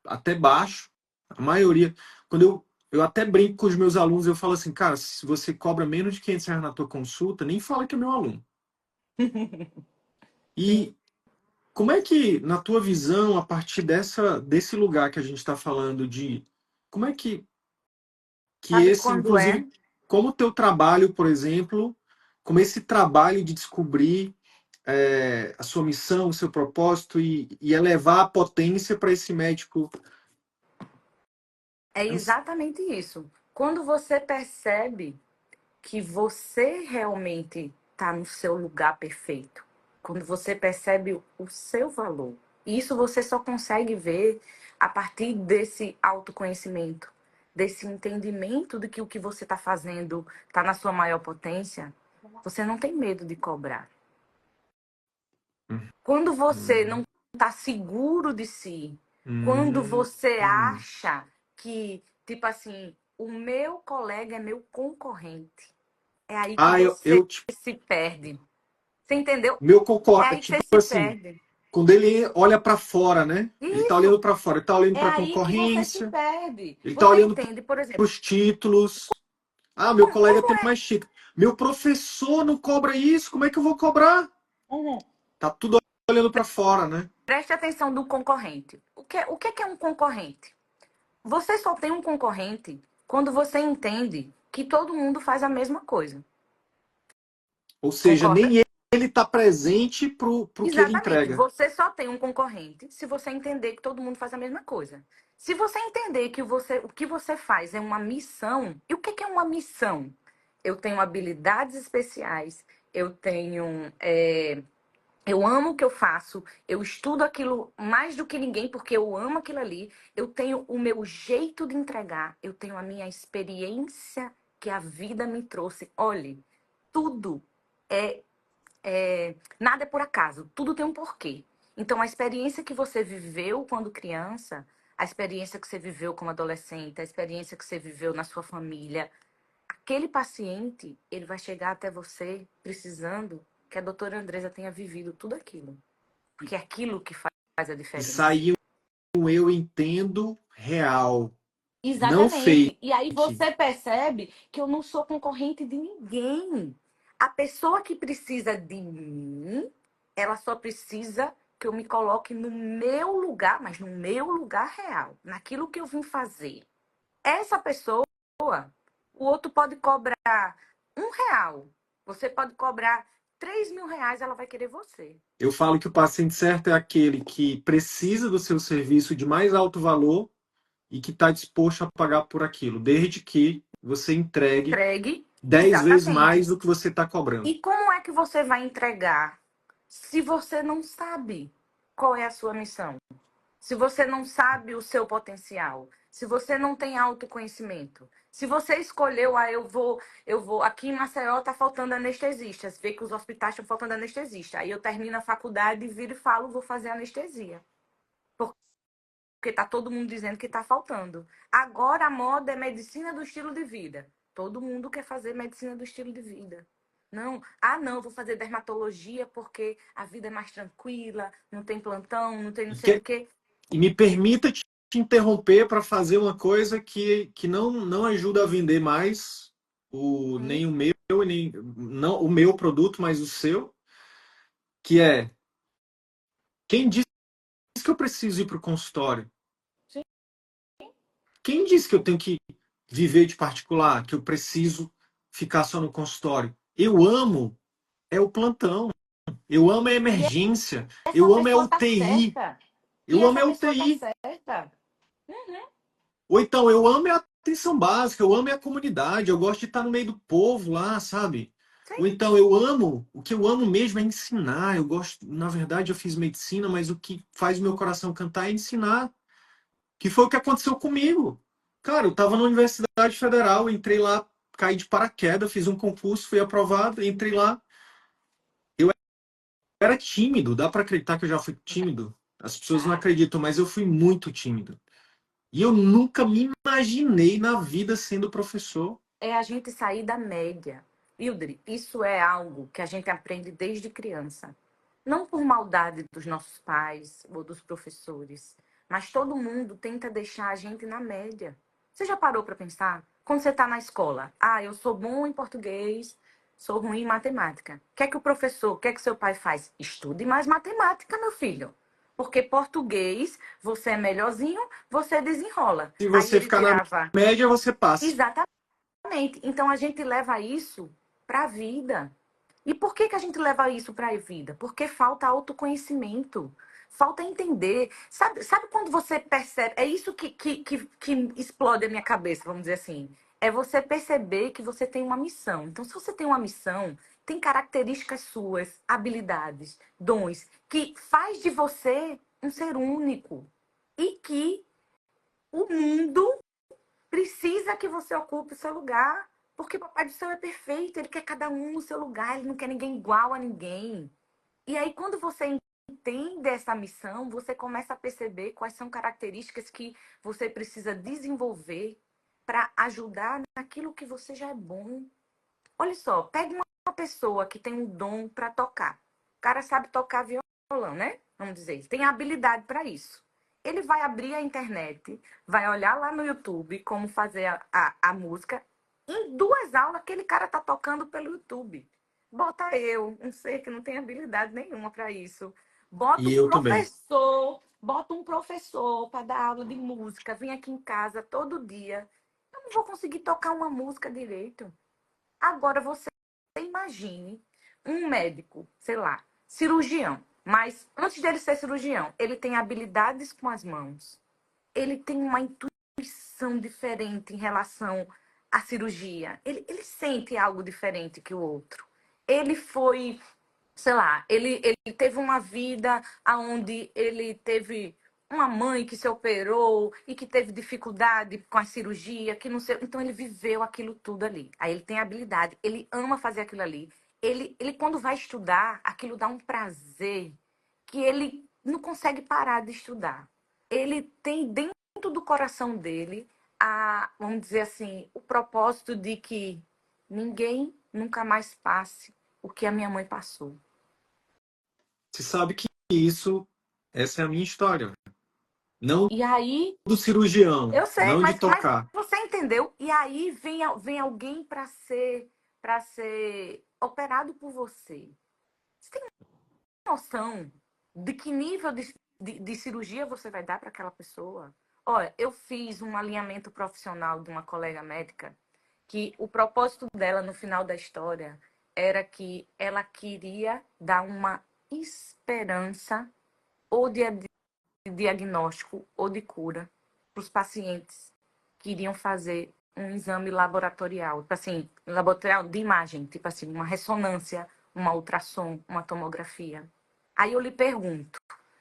até baixo. A maioria, quando eu até brinco com os meus alunos, eu falo assim, cara, se você cobra menos de R$ 500 na tua consulta, nem fala que é meu aluno. Sim. E como é que, na tua visão, a partir desse lugar que a gente está falando de, como é que Sabe esse, quando é? inclusive, como o teu trabalho, por exemplo, como esse trabalho de descobrir a sua missão, o seu propósito e elevar a potência para esse médico. É exatamente isso. Quando você percebe que você realmente está no seu lugar perfeito, quando você percebe o seu valor, e isso você só consegue ver a partir desse autoconhecimento, desse entendimento de que o que você está fazendo está na sua maior potência, você não tem medo de cobrar. Quando você não está seguro de si, quando você acha que, tipo assim, o meu colega é meu concorrente, é aí que Ah, você tipo, se perde. Você entendeu? meu É concorrente, aí que tipo você se assim, perde. quando ele olha para fora, né? Ele tá Isso. olhando para fora, ele tá olhando É para a aí que você se concorrência, perde. ele tá Você olhando entende, por para exemplo, os títulos. Ah, meu como, colega como tem é? mais título. Meu professor não cobra isso, como é que eu vou cobrar? Uhum. Tá tudo olhando para fora, né? Preste atenção do concorrente. O que é um concorrente? Você só tem um concorrente quando você entende que todo mundo faz a mesma coisa. Ou seja, Concorda? nem ele tá presente pro que ele Exatamente. entrega. Você só tem um concorrente se você entender que todo mundo faz a mesma coisa. Se você entender que o que você faz é uma missão, e o que é uma missão? Eu tenho habilidades especiais, eu amo o que eu faço, eu estudo aquilo mais do que ninguém porque eu amo aquilo ali, eu tenho o meu jeito de entregar, eu tenho a minha experiência que a vida me trouxe. Olhe, tudo é nada é por acaso, tudo tem um porquê. Então, a experiência que você viveu quando criança, a experiência que você viveu como adolescente, a experiência que você viveu na sua família, aquele paciente, ele vai chegar até você precisando que a doutora Andresa tenha vivido tudo aquilo. Porque é aquilo que faz a E diferença. saiu um eu entendo real, não fake. Exatamente. E aí você percebe que eu não sou concorrente de ninguém. A pessoa que precisa de mim, ela só precisa que eu me coloque no meu lugar, mas no meu lugar real, naquilo que eu vim fazer. Essa pessoa, o outro pode cobrar R$ 1, você pode cobrar R$ 3.000, ela vai querer você. Eu falo que o paciente certo é aquele que precisa do seu serviço de mais alto valor e que está disposto a pagar por aquilo, desde que você entregue Entregue 10 vezes mais exatamente. do que você está cobrando. E como é que você vai entregar se você não sabe qual é a sua missão? Se você não sabe o seu potencial, se você não tem autoconhecimento, se você escolheu, aqui em Maceió tá faltando anestesistas, vê que os hospitais estão faltando anestesista. Aí eu termino a faculdade, viro e falo, vou fazer anestesia. Porque tá todo mundo dizendo que tá faltando. Agora a moda é medicina do estilo de vida. Todo mundo quer fazer medicina do estilo de vida. Não, não, vou fazer dermatologia porque a vida é mais tranquila, não tem plantão, não tem não E, sei o quê. e me permita te interromper para fazer uma coisa que não ajuda a vender mais nem o meu, nem não o meu produto, mas o seu, que é quem disse que eu preciso ir para o consultório? Sim. Quem disse que eu tenho que viver de particular, que eu preciso ficar só no consultório? Eu amo é o plantão, eu amo a E emergência, essa eu amo é pessoa tá UTI, certa. E eu amo essa é pessoa tá UTI. certa. Ou então, eu amo a atenção básica, eu amo a comunidade, eu gosto de estar no meio do povo lá, sabe? Sim. Ou então, eu amo, o que eu amo mesmo é ensinar. Eu gosto, na verdade, eu fiz medicina, mas o que faz o meu coração cantar é ensinar. Que foi o que aconteceu comigo. Cara, eu estava na Universidade Federal, entrei lá, caí de paraquedas, fiz um concurso, fui aprovado, entrei lá. Eu era tímido, dá para acreditar que eu já fui tímido? As pessoas não Tá. acreditam, mas eu fui muito tímido. E eu nunca me imaginei na vida sendo professor. É a gente sair da média. Hildre, isso é algo que a gente aprende desde criança. Não por maldade dos nossos pais ou dos professores, mas todo mundo tenta deixar a gente na média. Você já parou para pensar? Quando você está na escola, eu sou bom em português, sou ruim em matemática. O que é que o professor, o que é que seu pai faz? Estude mais matemática, meu filho. Porque português, você é melhorzinho, você desenrola. Se Aí você ele ficar na tirava. média, você passa. Exatamente. Então a gente leva isso para a vida. E por que a gente leva isso para a vida? Porque falta autoconhecimento, falta entender. Sabe quando você percebe? É isso que explode a minha cabeça, vamos dizer assim. É você perceber que você tem uma missão. Então, se você tem uma missão, tem características suas, habilidades, dons, que faz de você um ser único. E que o mundo precisa que você ocupe o seu lugar, porque o Papai do Céu é perfeito, ele quer cada um no seu lugar, ele não quer ninguém igual a ninguém. E aí, quando você entende essa missão, você começa a perceber quais são características que você precisa desenvolver para ajudar naquilo que você já é bom. Olha só, pegue uma pessoa que tem um dom para tocar. O cara sabe tocar violão, né? Vamos dizer, ele tem habilidade para isso. Ele vai abrir a internet, vai olhar lá no YouTube como fazer a música. Em 2 aulas, aquele cara tá tocando pelo YouTube. Bota eu, um ser que não tem habilidade nenhuma para isso. E eu também. Bota um professor para dar aula de música. Vem aqui em casa todo dia. Eu não vou conseguir tocar uma música direito. Agora você imagine um médico, sei lá, cirurgião, mas antes dele ser cirurgião, ele tem habilidades com as mãos, ele tem uma intuição diferente em relação à cirurgia, ele sente algo diferente que o outro. Ele foi, sei lá, ele teve uma vida onde ele teve uma mãe que se operou e que teve dificuldade com a cirurgia, que não sei. Então ele viveu aquilo tudo ali. Aí ele tem habilidade, ele ama fazer aquilo ali. Ele quando vai estudar, aquilo dá um prazer que ele não consegue parar de estudar. Ele tem dentro do coração dele vamos dizer assim, o propósito de que ninguém nunca mais passe o que a minha mãe passou. Você sabe que essa é a minha história. Não E aí, do cirurgião, eu sei, não de mas tocar. você entendeu? E aí vem alguém para ser operado por você. Você tem noção de que nível de cirurgia você vai dar para aquela pessoa? Olha, eu fiz um alinhamento profissional de uma colega médica que o propósito dela no final da história era que ela queria dar uma esperança ou de diagnóstico ou de cura para os pacientes que iriam fazer um exame laboratorial, tipo assim, laboratorial de imagem, tipo assim, uma ressonância, uma ultrassom, uma tomografia. Aí eu lhe pergunto,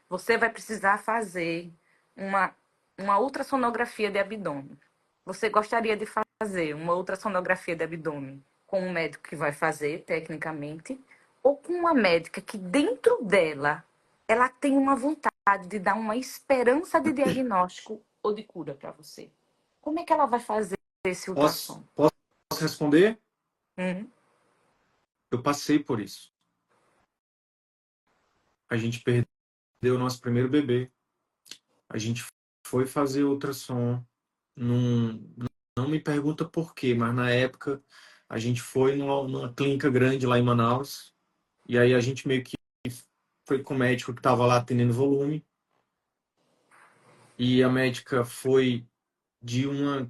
você vai precisar fazer uma, uma ultrassonografia de abdômen. Você gostaria de fazer uma ultrassonografia de abdômen com um médico que vai fazer, tecnicamente, ou com uma médica que dentro dela ela tem uma vontade de dar uma esperança de diagnóstico ou de cura para você? Como é que ela vai fazer esse ultrassom? Posso responder? Hum? Eu passei por isso. A gente perdeu o nosso primeiro bebê. A gente foi fazer ultrassom. Num, não me pergunta por quê, mas na época a gente foi numa clínica grande lá em Manaus. E aí a gente meio que foi com o médico que estava lá atendendo volume. E a médica foi de uma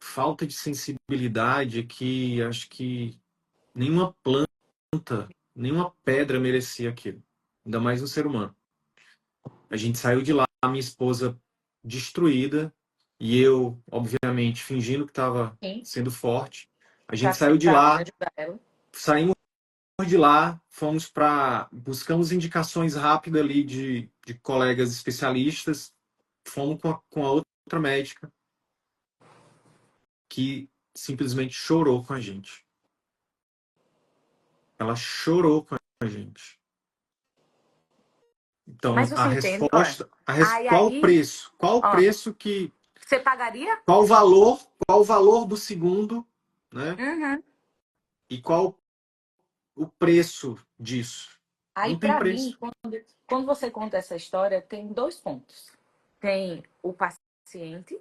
falta de sensibilidade que acho que nenhuma planta, nenhuma pedra merecia aquilo. Ainda mais um ser humano. A gente saiu de lá, a minha esposa destruída e eu, obviamente, fingindo que estava Sim, sendo forte. A para gente saiu de aceitar, para lá, ajudar ela. saímos de lá, fomos para buscamos indicações rápidas ali de colegas especialistas, fomos com a outra médica que simplesmente chorou com a gente. Ela chorou com a gente. Mas Então, a você entende? Olha, resposta, qual o aí, preço? Qual o ó, preço que, você pagaria? qual o valor do segundo, né? Uhum. E qual o preço disso? Aí, Não tem para mim, preço. quando você conta essa história, tem dois pontos. Tem o paciente,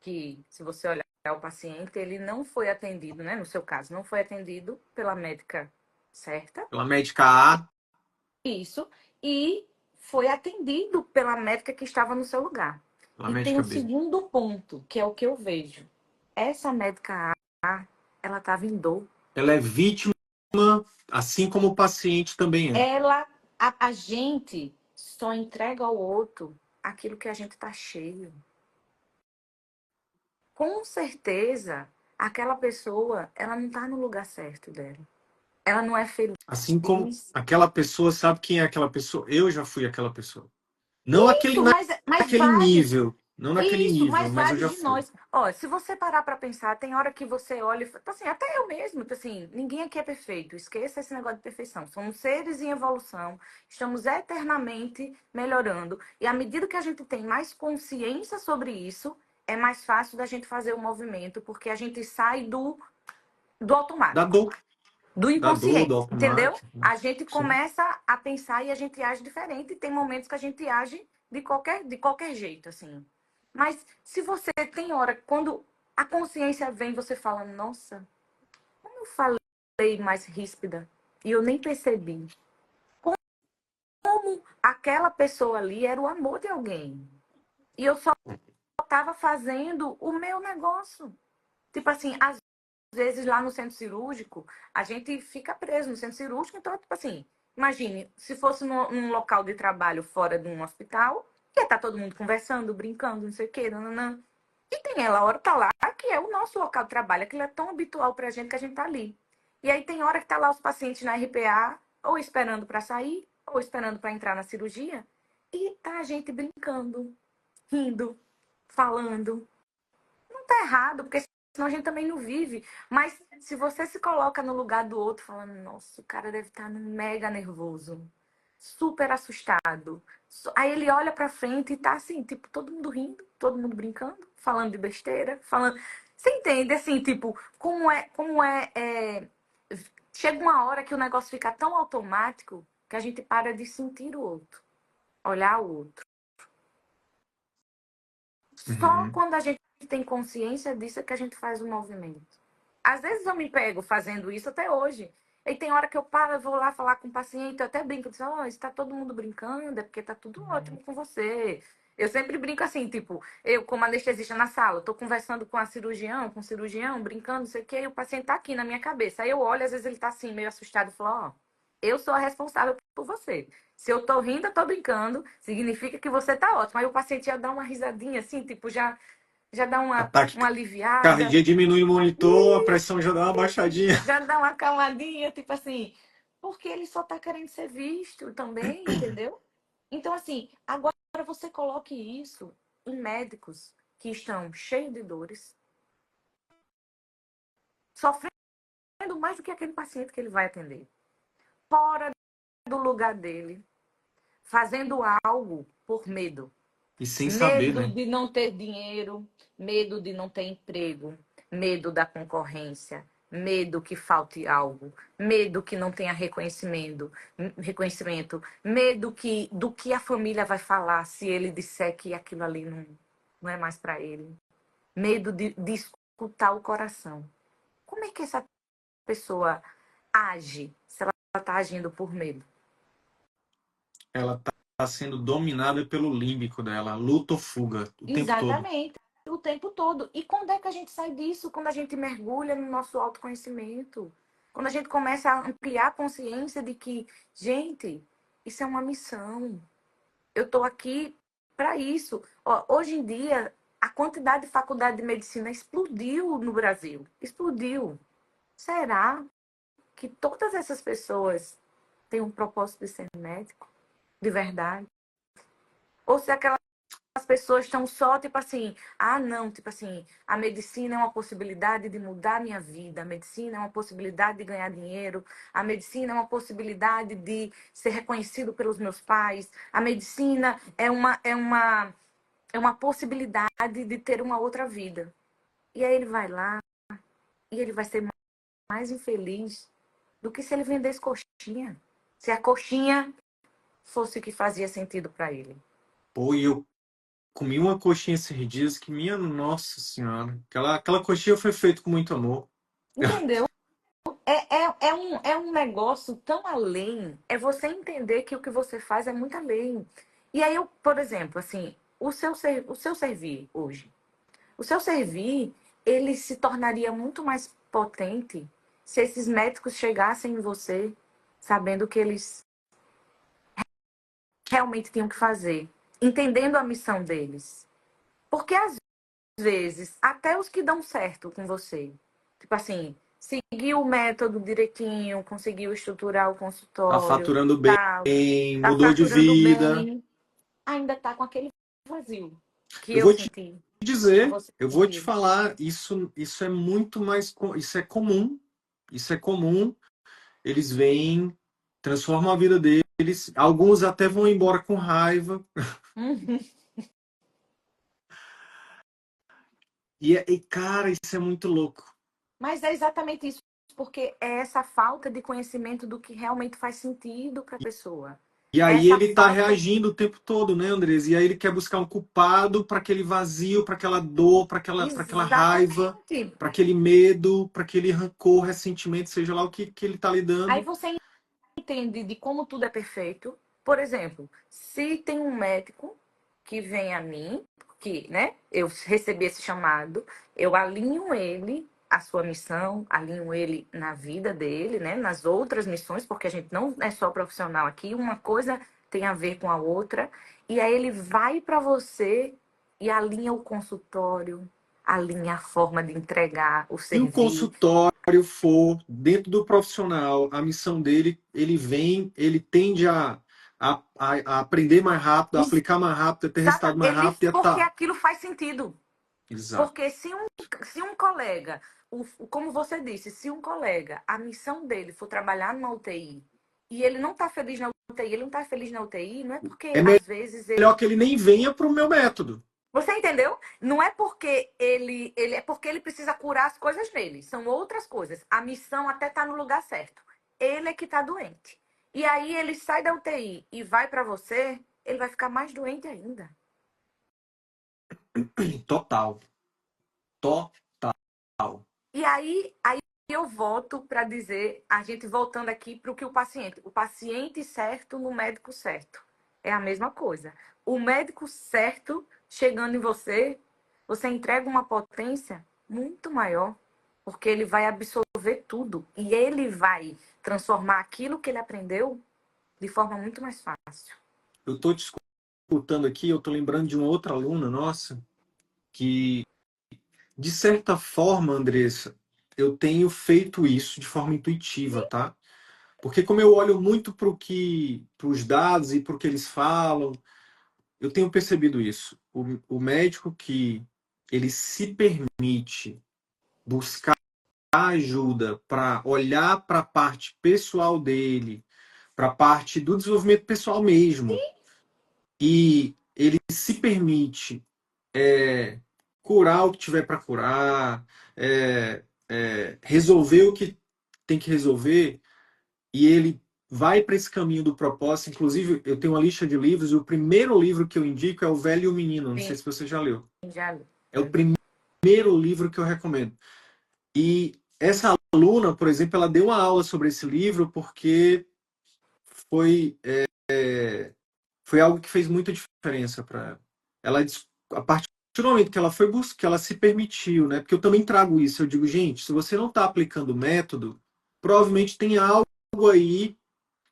que se você olhar o paciente, ele não foi atendido, né? No seu caso, não foi atendido pela médica certa, Pela médica A, isso, e foi atendido pela médica que estava no seu lugar. pela E tem médica um B. segundo ponto, que é o que eu vejo. Essa médica A, ela estava em dor. Ela é vítima, assim como o paciente também é. A gente só entrega ao outro aquilo que a gente está cheio. Com certeza, aquela pessoa, ela não está no lugar certo dela. Ela não é feliz. Assim como aquela pessoa, sabe quem é aquela pessoa? Eu já fui aquela pessoa. Não aquele, Isso, mas naquele vários. nível, não naquele Isso, nível, mas mas eu vários já de fui. nós. Ó, se você parar para pensar, tem hora que você olha e fala, tipo assim, até eu mesmo, tipo assim, ninguém aqui é perfeito. Esqueça esse negócio de perfeição. Somos seres em evolução, estamos eternamente melhorando. E à medida que a gente tem mais consciência sobre isso, é mais fácil da gente fazer o movimento, porque a gente sai do Da automático, dor, do da dor, do inconsciente, entendeu? automático. A gente Sim. começa a pensar e a gente age diferente. E tem momentos que a gente age de qualquer jeito, assim. Mas se você tem hora, quando a consciência vem, você fala, nossa, como eu falei mais ríspida e eu nem percebi. Como aquela pessoa ali era o amor de alguém. E eu só estava fazendo o meu negócio. Tipo assim, às vezes lá no centro cirúrgico, a gente fica preso no centro cirúrgico, então, tipo assim, imagine, se fosse num local de trabalho fora de um hospital, ia estar todo mundo conversando, brincando, não sei o quê, nananã. E tem ela, a hora tá lá, que é o nosso local de trabalho, aquilo é tão habitual pra gente que a gente tá ali. E aí tem hora que tá lá os pacientes na RPA, ou esperando para sair, ou esperando para entrar na cirurgia, e tá a gente brincando, rindo, falando, tá errado, porque senão a gente também não vive. Mas se você se coloca no lugar do outro, falando, nossa, o cara deve estar mega nervoso, super assustado. Aí ele olha pra frente e tá assim, tipo, todo mundo rindo, todo mundo brincando, falando de besteira, falando. Você entende, assim, tipo, chega uma hora que o negócio fica tão automático que a gente para de sentir o outro, olhar o outro. Só Uhum. quando a gente tem consciência disso é que a gente faz o movimento. Às vezes eu me pego fazendo isso até hoje. E tem hora que eu paro, eu vou lá falar com o paciente, eu até brinco, eu digo, oh, está todo mundo brincando, é porque tá tudo ótimo com você. Eu sempre brinco assim, tipo, eu como anestesista na sala, tô conversando com o cirurgião, brincando, não sei o quê, e o paciente tá aqui na minha cabeça. Aí eu olho, às vezes ele tá assim, meio assustado, e falo, ó, eu sou a responsável por você. Se eu tô rindo, eu tô brincando, significa que você tá ótimo. Aí o paciente já dá uma risadinha assim, tipo, já dá Ataque uma aliviada. cardíaco diminui o monitor, a pressão já dá uma baixadinha. Já dá uma calmadinha, tipo assim, porque ele só tá querendo ser visto também, entendeu? Então, assim, agora você coloque isso em médicos que estão cheios de dores, sofrendo mais do que aquele paciente que ele vai atender, fora do lugar dele, fazendo algo por medo. E sem saber, Medo né? de não ter dinheiro, medo de não ter emprego, medo da concorrência, medo que falte algo, medo que não tenha reconhecimento, medo do que a família vai falar se ele disser que aquilo ali não é mais para ele, medo de escutar o coração. Como é que essa pessoa age se ela está agindo por medo? Ela tá sendo dominada pelo límbico dela, luta ou fuga, o tempo todo. Exatamente, o tempo todo. E quando é que a gente sai disso? Quando a gente mergulha no nosso autoconhecimento. Quando a gente começa a ampliar a consciência de que, gente, isso é uma missão. Eu estou aqui para isso. Ó, hoje em dia, a quantidade de faculdade de medicina explodiu no Brasil. Explodiu. Será que todas essas pessoas têm um propósito de ser médico? De verdade? Ou se aquela as pessoas estão só, tipo assim, ah, não, tipo assim, a medicina é uma possibilidade de mudar a minha vida, a medicina é uma possibilidade de ganhar dinheiro, a medicina é uma possibilidade de ser reconhecido pelos meus pais, a medicina é uma possibilidade de ter uma outra vida. E aí ele vai lá e ele vai ser mais infeliz do que se ele vendesse coxinha, Se a coxinha fosse o que fazia sentido para ele. Pô, e eu comi uma coxinha esses dias que, minha nossa senhora, aquela coxinha foi feita com muito amor. Entendeu? É um negócio tão além. É você entender que o que você faz é muito além. E aí, eu, por exemplo, assim, o seu servir hoje. O seu servir, ele se tornaria muito mais potente se esses médicos chegassem em você sabendo o que eles realmente tinham que fazer, entendendo a missão deles. Porque às vezes, até os que dão certo com você, tipo assim, seguiu o método direitinho, conseguiu estruturar o Tá consultório, faturando tal, bem, tá mudou de faturando vida. bem, ainda tá com aquele vazio que Eu eu vou te senti, que dizer, você eu vou te sentiu. falar, isso é muito mais, isso é comum, isso é comum. Eles vêm, transformam a vida deles, alguns até vão embora com raiva. Uhum. E cara, isso é muito louco. Mas é exatamente isso, porque é essa falta de conhecimento do que realmente faz sentido para a pessoa. E É aí essa ele tá falta. reagindo o tempo todo, né, Andres? E aí ele quer buscar um culpado para aquele vazio, para aquela dor, para aquela raiva, Exatamente. para aquele medo, para aquele rancor, ressentimento, seja lá o que ele tá Aí lidando. você entende de como tudo é perfeito. Por exemplo, se tem um médico que vem a mim, que, né, eu recebi esse chamado, eu alinho ele à sua missão, alinho ele na vida dele, né, nas outras missões, porque a gente não é só profissional aqui, uma coisa tem a ver com a outra, e aí ele vai para você e alinha o consultório, alinha a forma de entregar o Se o serviço. consultório for dentro do profissional, a missão dele, ele vem, ele tende a aprender mais rápido, a aplicar mais rápido, a ter resultado mais Ele, rápido e a porque tá. aquilo faz sentido. Exato. Porque se um colega, como você disse, se um colega, a missão dele for trabalhar numa UTI e ele não está feliz na UTI, ele não está feliz na UTI, não é porque É às vezes melhor ele. que ele nem venha para o meu método. Você entendeu? Não é porque ele é porque ele precisa curar as coisas nele. São outras coisas. A missão até está no lugar certo. Ele é que está doente. E aí ele sai da UTI e vai para você, ele vai ficar mais doente ainda. Total. Total. E aí eu volto para dizer, a gente voltando aqui para o que o paciente certo no médico certo. É a mesma coisa. O médico certo chegando em você, você entrega uma potência muito maior, porque ele vai absorver tudo e ele vai transformar aquilo que ele aprendeu de forma muito mais fácil. Eu estou te escutando aqui, eu estou lembrando de uma outra aluna nossa que, de certa forma, Andressa, eu tenho feito isso de forma intuitiva, tá? Porque como eu olho muito para os dados e para o que eles falam, eu tenho percebido isso. O médico que ele se permite buscar ajuda para olhar para a parte pessoal dele, para a parte do desenvolvimento pessoal mesmo, e ele se permite curar o que tiver para curar, resolver o que tem que resolver, e ele vai para esse caminho do propósito. Inclusive, eu tenho uma lista de livros, e o primeiro livro que eu indico é O Velho e o Menino. Não sei Sim, se você já leu. já li. É o primeiro livro que eu recomendo. E essa aluna, por exemplo, ela deu uma aula sobre esse livro porque foi, foi algo que fez muita diferença para ela. Ela, a partir do momento que ela foi buscar, que ela se permitiu, né? Porque eu também trago isso. Eu digo, gente, se você não está aplicando o método, provavelmente tem algo aí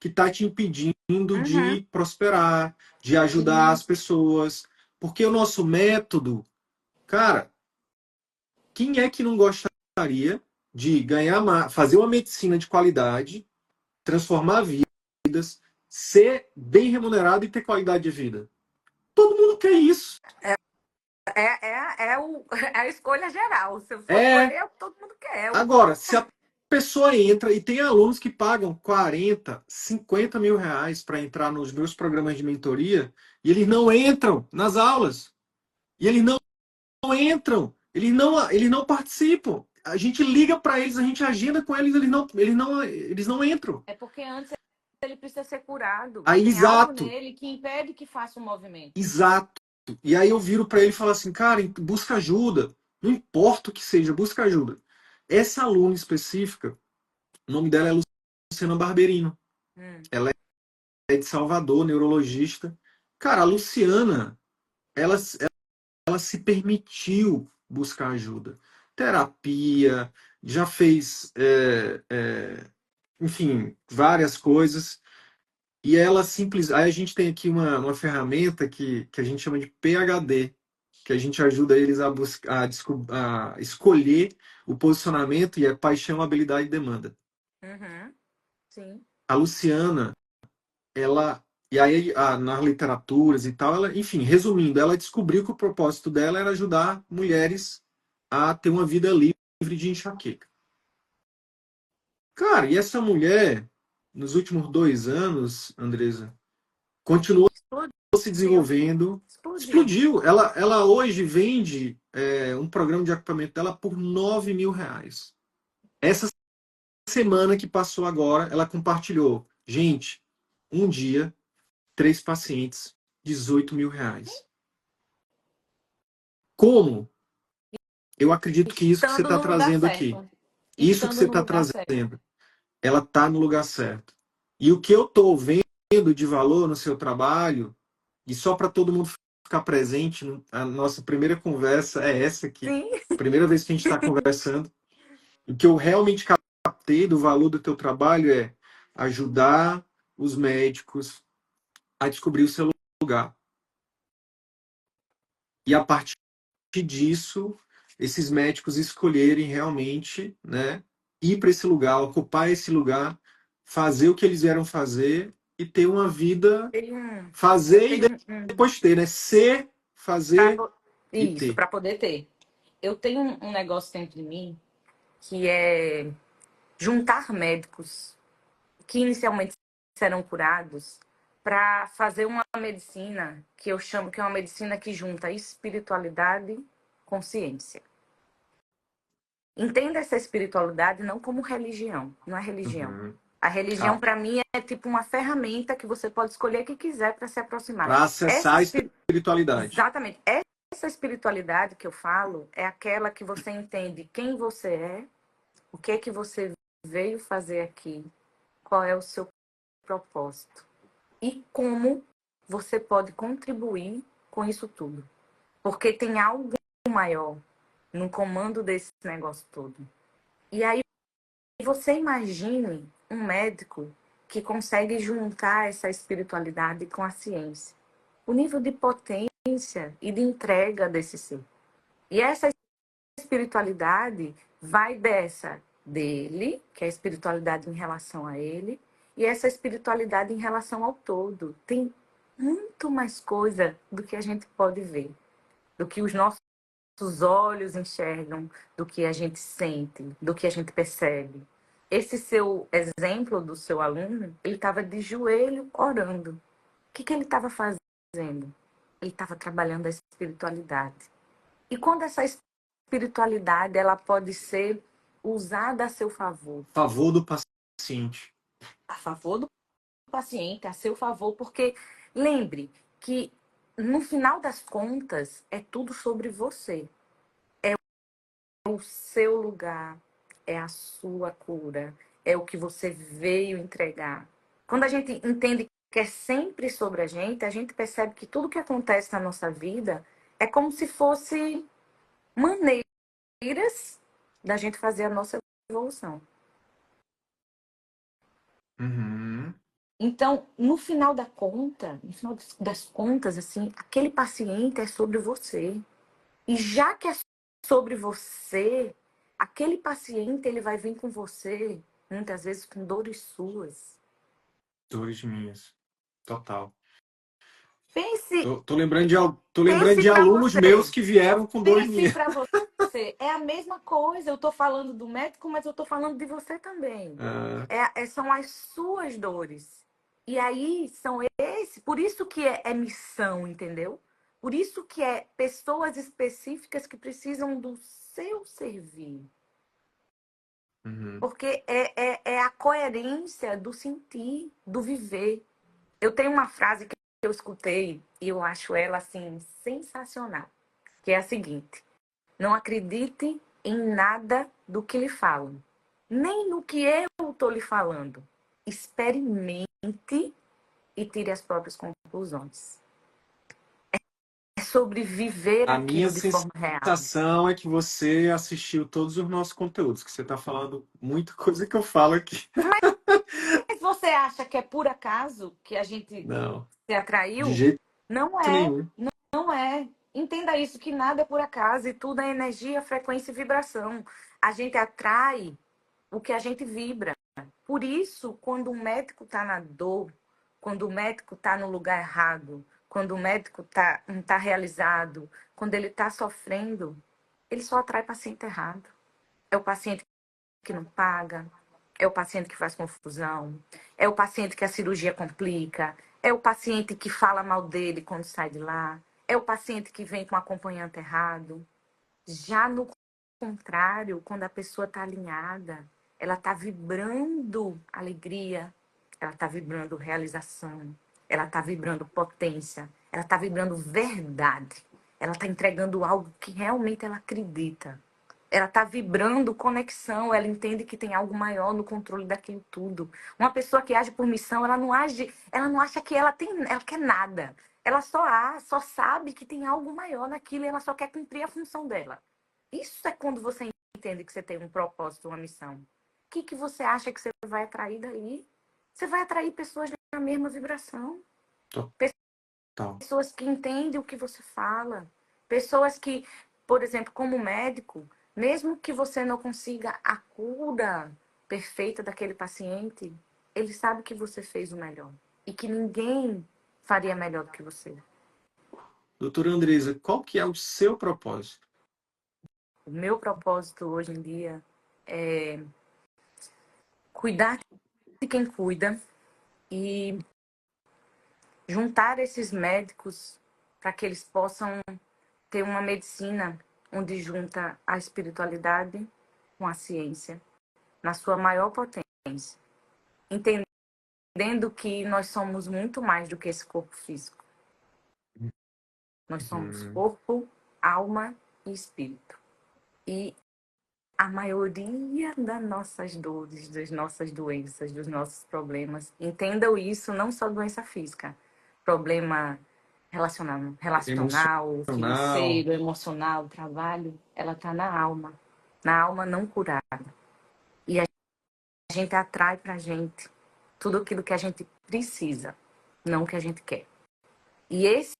que está te impedindo Uhum. de prosperar, de ajudar as pessoas. Porque o nosso método, cara, quem é que não gostaria de ganhar, fazer uma medicina de qualidade, transformar vidas, ser bem remunerado e ter qualidade de vida? Todo mundo quer isso. É a escolha geral. Se eu for É. escolher, todo mundo quer. Agora, se a pessoa entra e tem alunos que pagam 40, 50 mil reais para entrar nos meus programas de mentoria e eles não entram nas aulas. E eles não entram. Eles não participam. A gente liga para eles, a gente agenda com eles, eles não entram. É porque antes ele precisa ser curado. Aí, Tem algo exato, nele que impede que faça um movimento. exato. E aí eu viro para ele e falo assim, cara, busca ajuda. Não importa o que seja, busca ajuda. Essa aluna específica, o nome dela é Luciana Barberino. Hum. Ela é de Salvador, neurologista. Cara, a Luciana, ela se permitiu buscar ajuda. Terapia, já fez, enfim, várias coisas. E ela simples. Aí a gente tem aqui uma ferramenta que a gente chama de PhD, que a gente ajuda eles a buscar, a escolher o posicionamento e a paixão, habilidade e demanda. Uhum. Sim. A Luciana, ela. E aí, nas literaturas e tal, ela, enfim, resumindo, ela descobriu que o propósito dela era ajudar mulheres a ter uma vida livre de enxaqueca. Cara, e essa mulher, nos últimos 2 anos, Andresa, continuou se Explodiu. desenvolvendo, Explodiu. explodiu. Ela hoje vende um programa de equipamento dela por R$ 9.000. Essa semana que passou agora, ela compartilhou. Gente, um dia, 3 pacientes, R$ 18.000. Como? Eu acredito que isso que você Estando está no lugar trazendo aqui, certo. isso que Estando você no está lugar certo. trazendo, ela está no lugar certo. E o que eu estou vendo de valor no seu trabalho, e só para todo mundo ficar presente, a nossa primeira conversa é essa aqui, Sim. primeira vez que a gente está conversando. O que eu realmente captei do valor do teu trabalho é ajudar os médicos a descobrir o seu lugar. E a partir disso, esses médicos escolherem realmente, né, ir para esse lugar, ocupar esse lugar, fazer o que eles vieram fazer e ter uma vida, Eu fazer e tenho depois ter, né? Ser, pra, fazer e isso, ter. para poder ter. Eu tenho um negócio dentro de mim que é juntar médicos que inicialmente serão curados para fazer uma medicina que eu chamo que é uma medicina que junta espiritualidade com ciência. Entenda essa espiritualidade não como religião, não é religião. Uhum. A religião, para mim, é tipo uma ferramenta que você pode escolher o que quiser para se aproximar. Para acessar a espiritualidade. Exatamente. Essa espiritualidade que eu falo é aquela que você entende quem você é, o que é que você veio fazer aqui, qual é o seu propósito e como você pode contribuir com isso tudo. Porque tem algo maior no comando desse negócio todo. E aí você imagine um médico que consegue juntar essa espiritualidade com a ciência. O nível de potência e de entrega desse ser. E essa espiritualidade vai dessa dele, que é a espiritualidade em relação a ele, e essa espiritualidade em relação ao todo. Tem muito mais coisa do que a gente pode ver, do que os nossos olhos enxergam, do que a gente sente, do que a gente percebe. Esse seu exemplo do seu aluno, ele estava de joelho orando. O que ele estava fazendo? Ele estava trabalhando a espiritualidade. E quando essa espiritualidade ela pode ser usada a seu favor, A favor do paciente. a favor do paciente, a seu favor, porque lembre que no final das contas é tudo sobre você. O seu lugar, é a sua cura, é o que você veio entregar. Quando a gente entende que é sempre sobre a gente percebe que tudo que acontece na nossa vida é como se fosse maneiras da gente fazer a nossa evolução. Uhum. Então, no final das contas, assim, aquele paciente é sobre você. E já que é sobre você, aquele paciente ele vai vir com você, muitas vezes com dores suas. Dores minhas. Total. Pense, Tô lembrando pense de para alunos meus você. que vieram com dores Pense minhas. para você. É a mesma coisa. Eu estou falando do médico, mas eu estou falando de você também. Ah, São as suas dores. E aí são por isso que é missão, entendeu? Por isso que é pessoas específicas que precisam do seu servir. Uhum. Porque é a coerência do sentir, do viver. Eu tenho uma frase que eu escutei e eu acho ela assim sensacional, que é a seguinte: não acredite em nada do que lhe falam, nem no que eu estou lhe falando. Experimente e tire as próprias conclusões. É sobre viver A minha aquilo de forma real. sensação é que você assistiu todos os nossos conteúdos, que você está falando muita coisa que eu falo aqui. Mas você acha que é por acaso que a gente Não, se de atraiu? jeito Não é, nenhum. não é. Entenda isso, que nada é por acaso e tudo é energia, frequência e vibração. A gente atrai o que a gente vibra. Por isso, quando o médico está na dor, quando o médico está no lugar errado, quando o médico não está realizado, quando ele está sofrendo, ele só atrai paciente errado. É o paciente que não paga, é o paciente que faz confusão, é o paciente que a cirurgia complica, é o paciente que fala mal dele quando sai de lá, é o paciente que vem com acompanhante errado. Já no contrário, quando a pessoa está alinhada, ela está vibrando alegria, ela está vibrando realização, ela está vibrando potência, ela está vibrando verdade, ela está entregando algo que realmente ela acredita. Ela está vibrando conexão, ela entende que tem algo maior no controle daquilo tudo. Uma pessoa que age por missão, ela não acha que ela quer nada. Ela só sabe que tem algo maior naquilo e ela só quer cumprir a função dela. Isso é quando você entende que você tem um propósito, uma missão. O que você acha que você vai atrair daí? Você vai atrair pessoas na mesma vibração, Total. pessoas que entendem o que você fala, pessoas que, por exemplo, como médico, mesmo que você não consiga a cura perfeita daquele paciente, ele sabe que você fez o melhor e que ninguém faria melhor do que você. Doutora Andresa, qual que é o seu propósito? O meu propósito hoje em dia é cuidar de quem cuida e juntar esses médicos para que eles possam ter uma medicina onde junta a espiritualidade com a ciência na sua maior potência, entendendo que nós somos muito mais do que esse corpo físico. Nós somos Uhum. corpo, alma e espírito. E a maioria das nossas dores, das nossas doenças, dos nossos problemas, entendam isso, não só doença física, problema relacional, Emocional. financeiro, emocional, trabalho, ela está na alma não curada. E a gente atrai para a gente tudo aquilo que a gente precisa, não o que a gente quer. E esse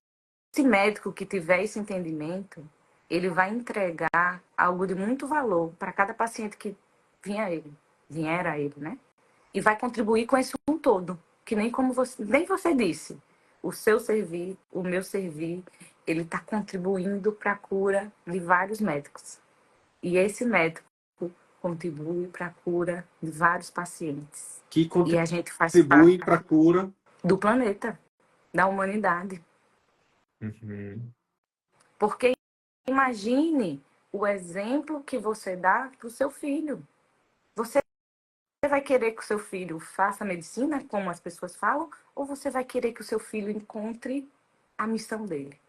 médico que tiver esse entendimento, ele vai entregar algo de muito valor para cada paciente que vier a ele, né? E vai contribuir com esse um todo, que nem você disse. O seu servir, o meu servir, ele está contribuindo para a cura de vários médicos. E esse médico contribui para a cura de vários pacientes. Que E a gente faz contribuem para a parte cura. do planeta, da humanidade. Uhum. Porque imagine o exemplo que você dá para o seu filho. Você vai querer que o seu filho faça medicina, como as pessoas falam, ou você vai querer que o seu filho encontre a missão dele?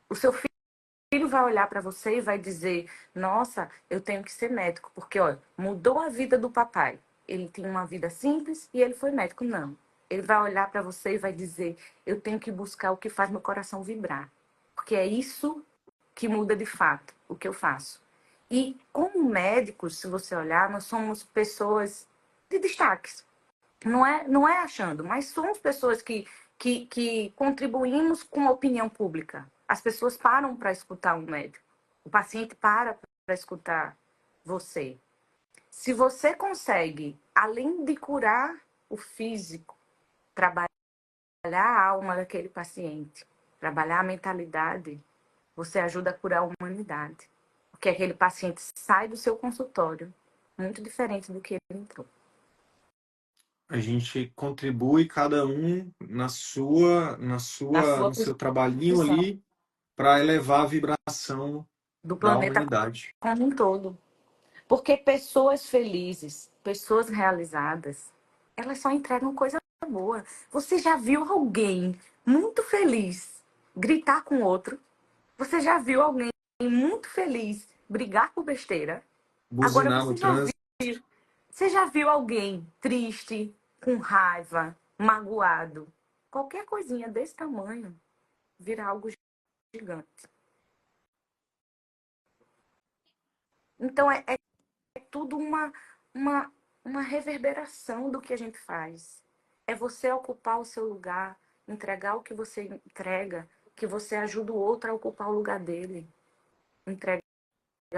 O seu filho vai olhar para você e vai dizer: nossa, eu tenho que ser médico, porque ó, mudou a vida do papai. Ele tinha uma vida simples e ele foi médico. Não. Ele vai olhar para você e vai dizer: eu tenho que buscar o que faz meu coração vibrar. Porque é isso que muda de fato o que eu faço. E como médicos, se você olhar, nós somos pessoas de destaques. Não é achando, mas somos pessoas que contribuímos com a opinião pública. As pessoas param para escutar um médico. O paciente para escutar você. Se você consegue, além de curar o físico, trabalhar a alma daquele paciente, trabalhar a mentalidade, você ajuda a curar a humanidade. Porque aquele paciente sai do seu consultório muito diferente do que ele entrou. A gente contribui cada um Na sua no seu trabalhinho posição ali para elevar a vibração do da planeta humanidade. como um todo. Porque pessoas felizes, pessoas realizadas, elas só entregam coisa boa. Você já viu alguém muito feliz gritar com outro? Você já viu alguém muito feliz brigar por besteira? Agora Buzinar no trânsito. você já viu alguém triste, com raiva, magoado? Qualquer coisinha desse tamanho vira algo gigante. Então é tudo uma, uma reverberação do que a gente faz. É você ocupar o seu lugar, entregar o que você entrega, que você ajuda o outro a ocupar o lugar dele. Entregar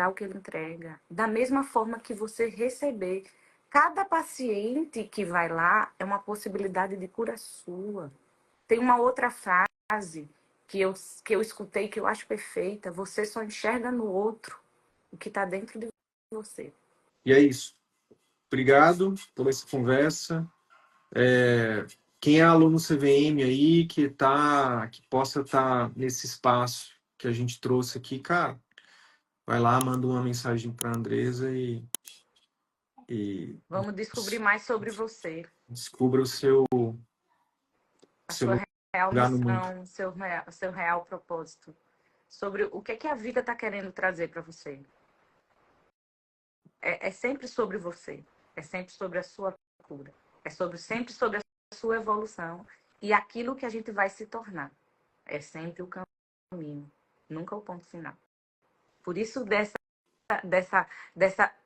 o que ele entrega. Da mesma forma que você receber. Cada paciente que vai lá é uma possibilidade de cura sua. Tem uma outra frase que eu escutei que eu acho perfeita. Você só enxerga no outro o que está dentro de você. E é isso. Obrigado por essa conversa. Quem é aluno CVM aí que possa estar nesse espaço que a gente trouxe aqui, cara, vai lá, manda uma mensagem para a Andresa e Vamos descobrir mais sobre você, descubra a seu sua real lugar no mundo. missão, seu real propósito. Sobre o que a vida está querendo trazer para você. É sempre sobre você. É sempre sobre a sua cura. É sempre sobre a sua evolução e aquilo que a gente vai se tornar. É sempre o caminho, nunca o ponto final. Por isso dessa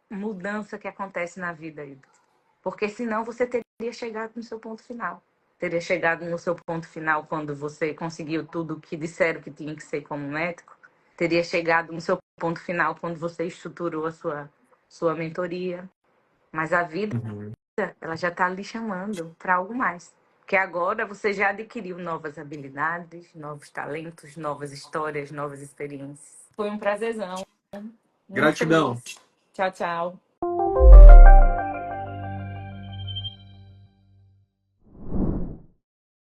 mudança que acontece na vida aí. Porque senão você teria chegado no seu ponto final. Teria chegado no seu ponto final quando você conseguiu tudo o que disseram que tinha que ser como médico. Teria chegado no seu ponto final quando você estruturou a sua mentoria. Mas a vida, Uhum. ela já está lhe chamando para algo mais. Porque agora você já adquiriu novas habilidades, novos talentos, novas histórias, novas experiências. Foi um prazerzão. Muito Gratidão. feliz. Tchau, tchau.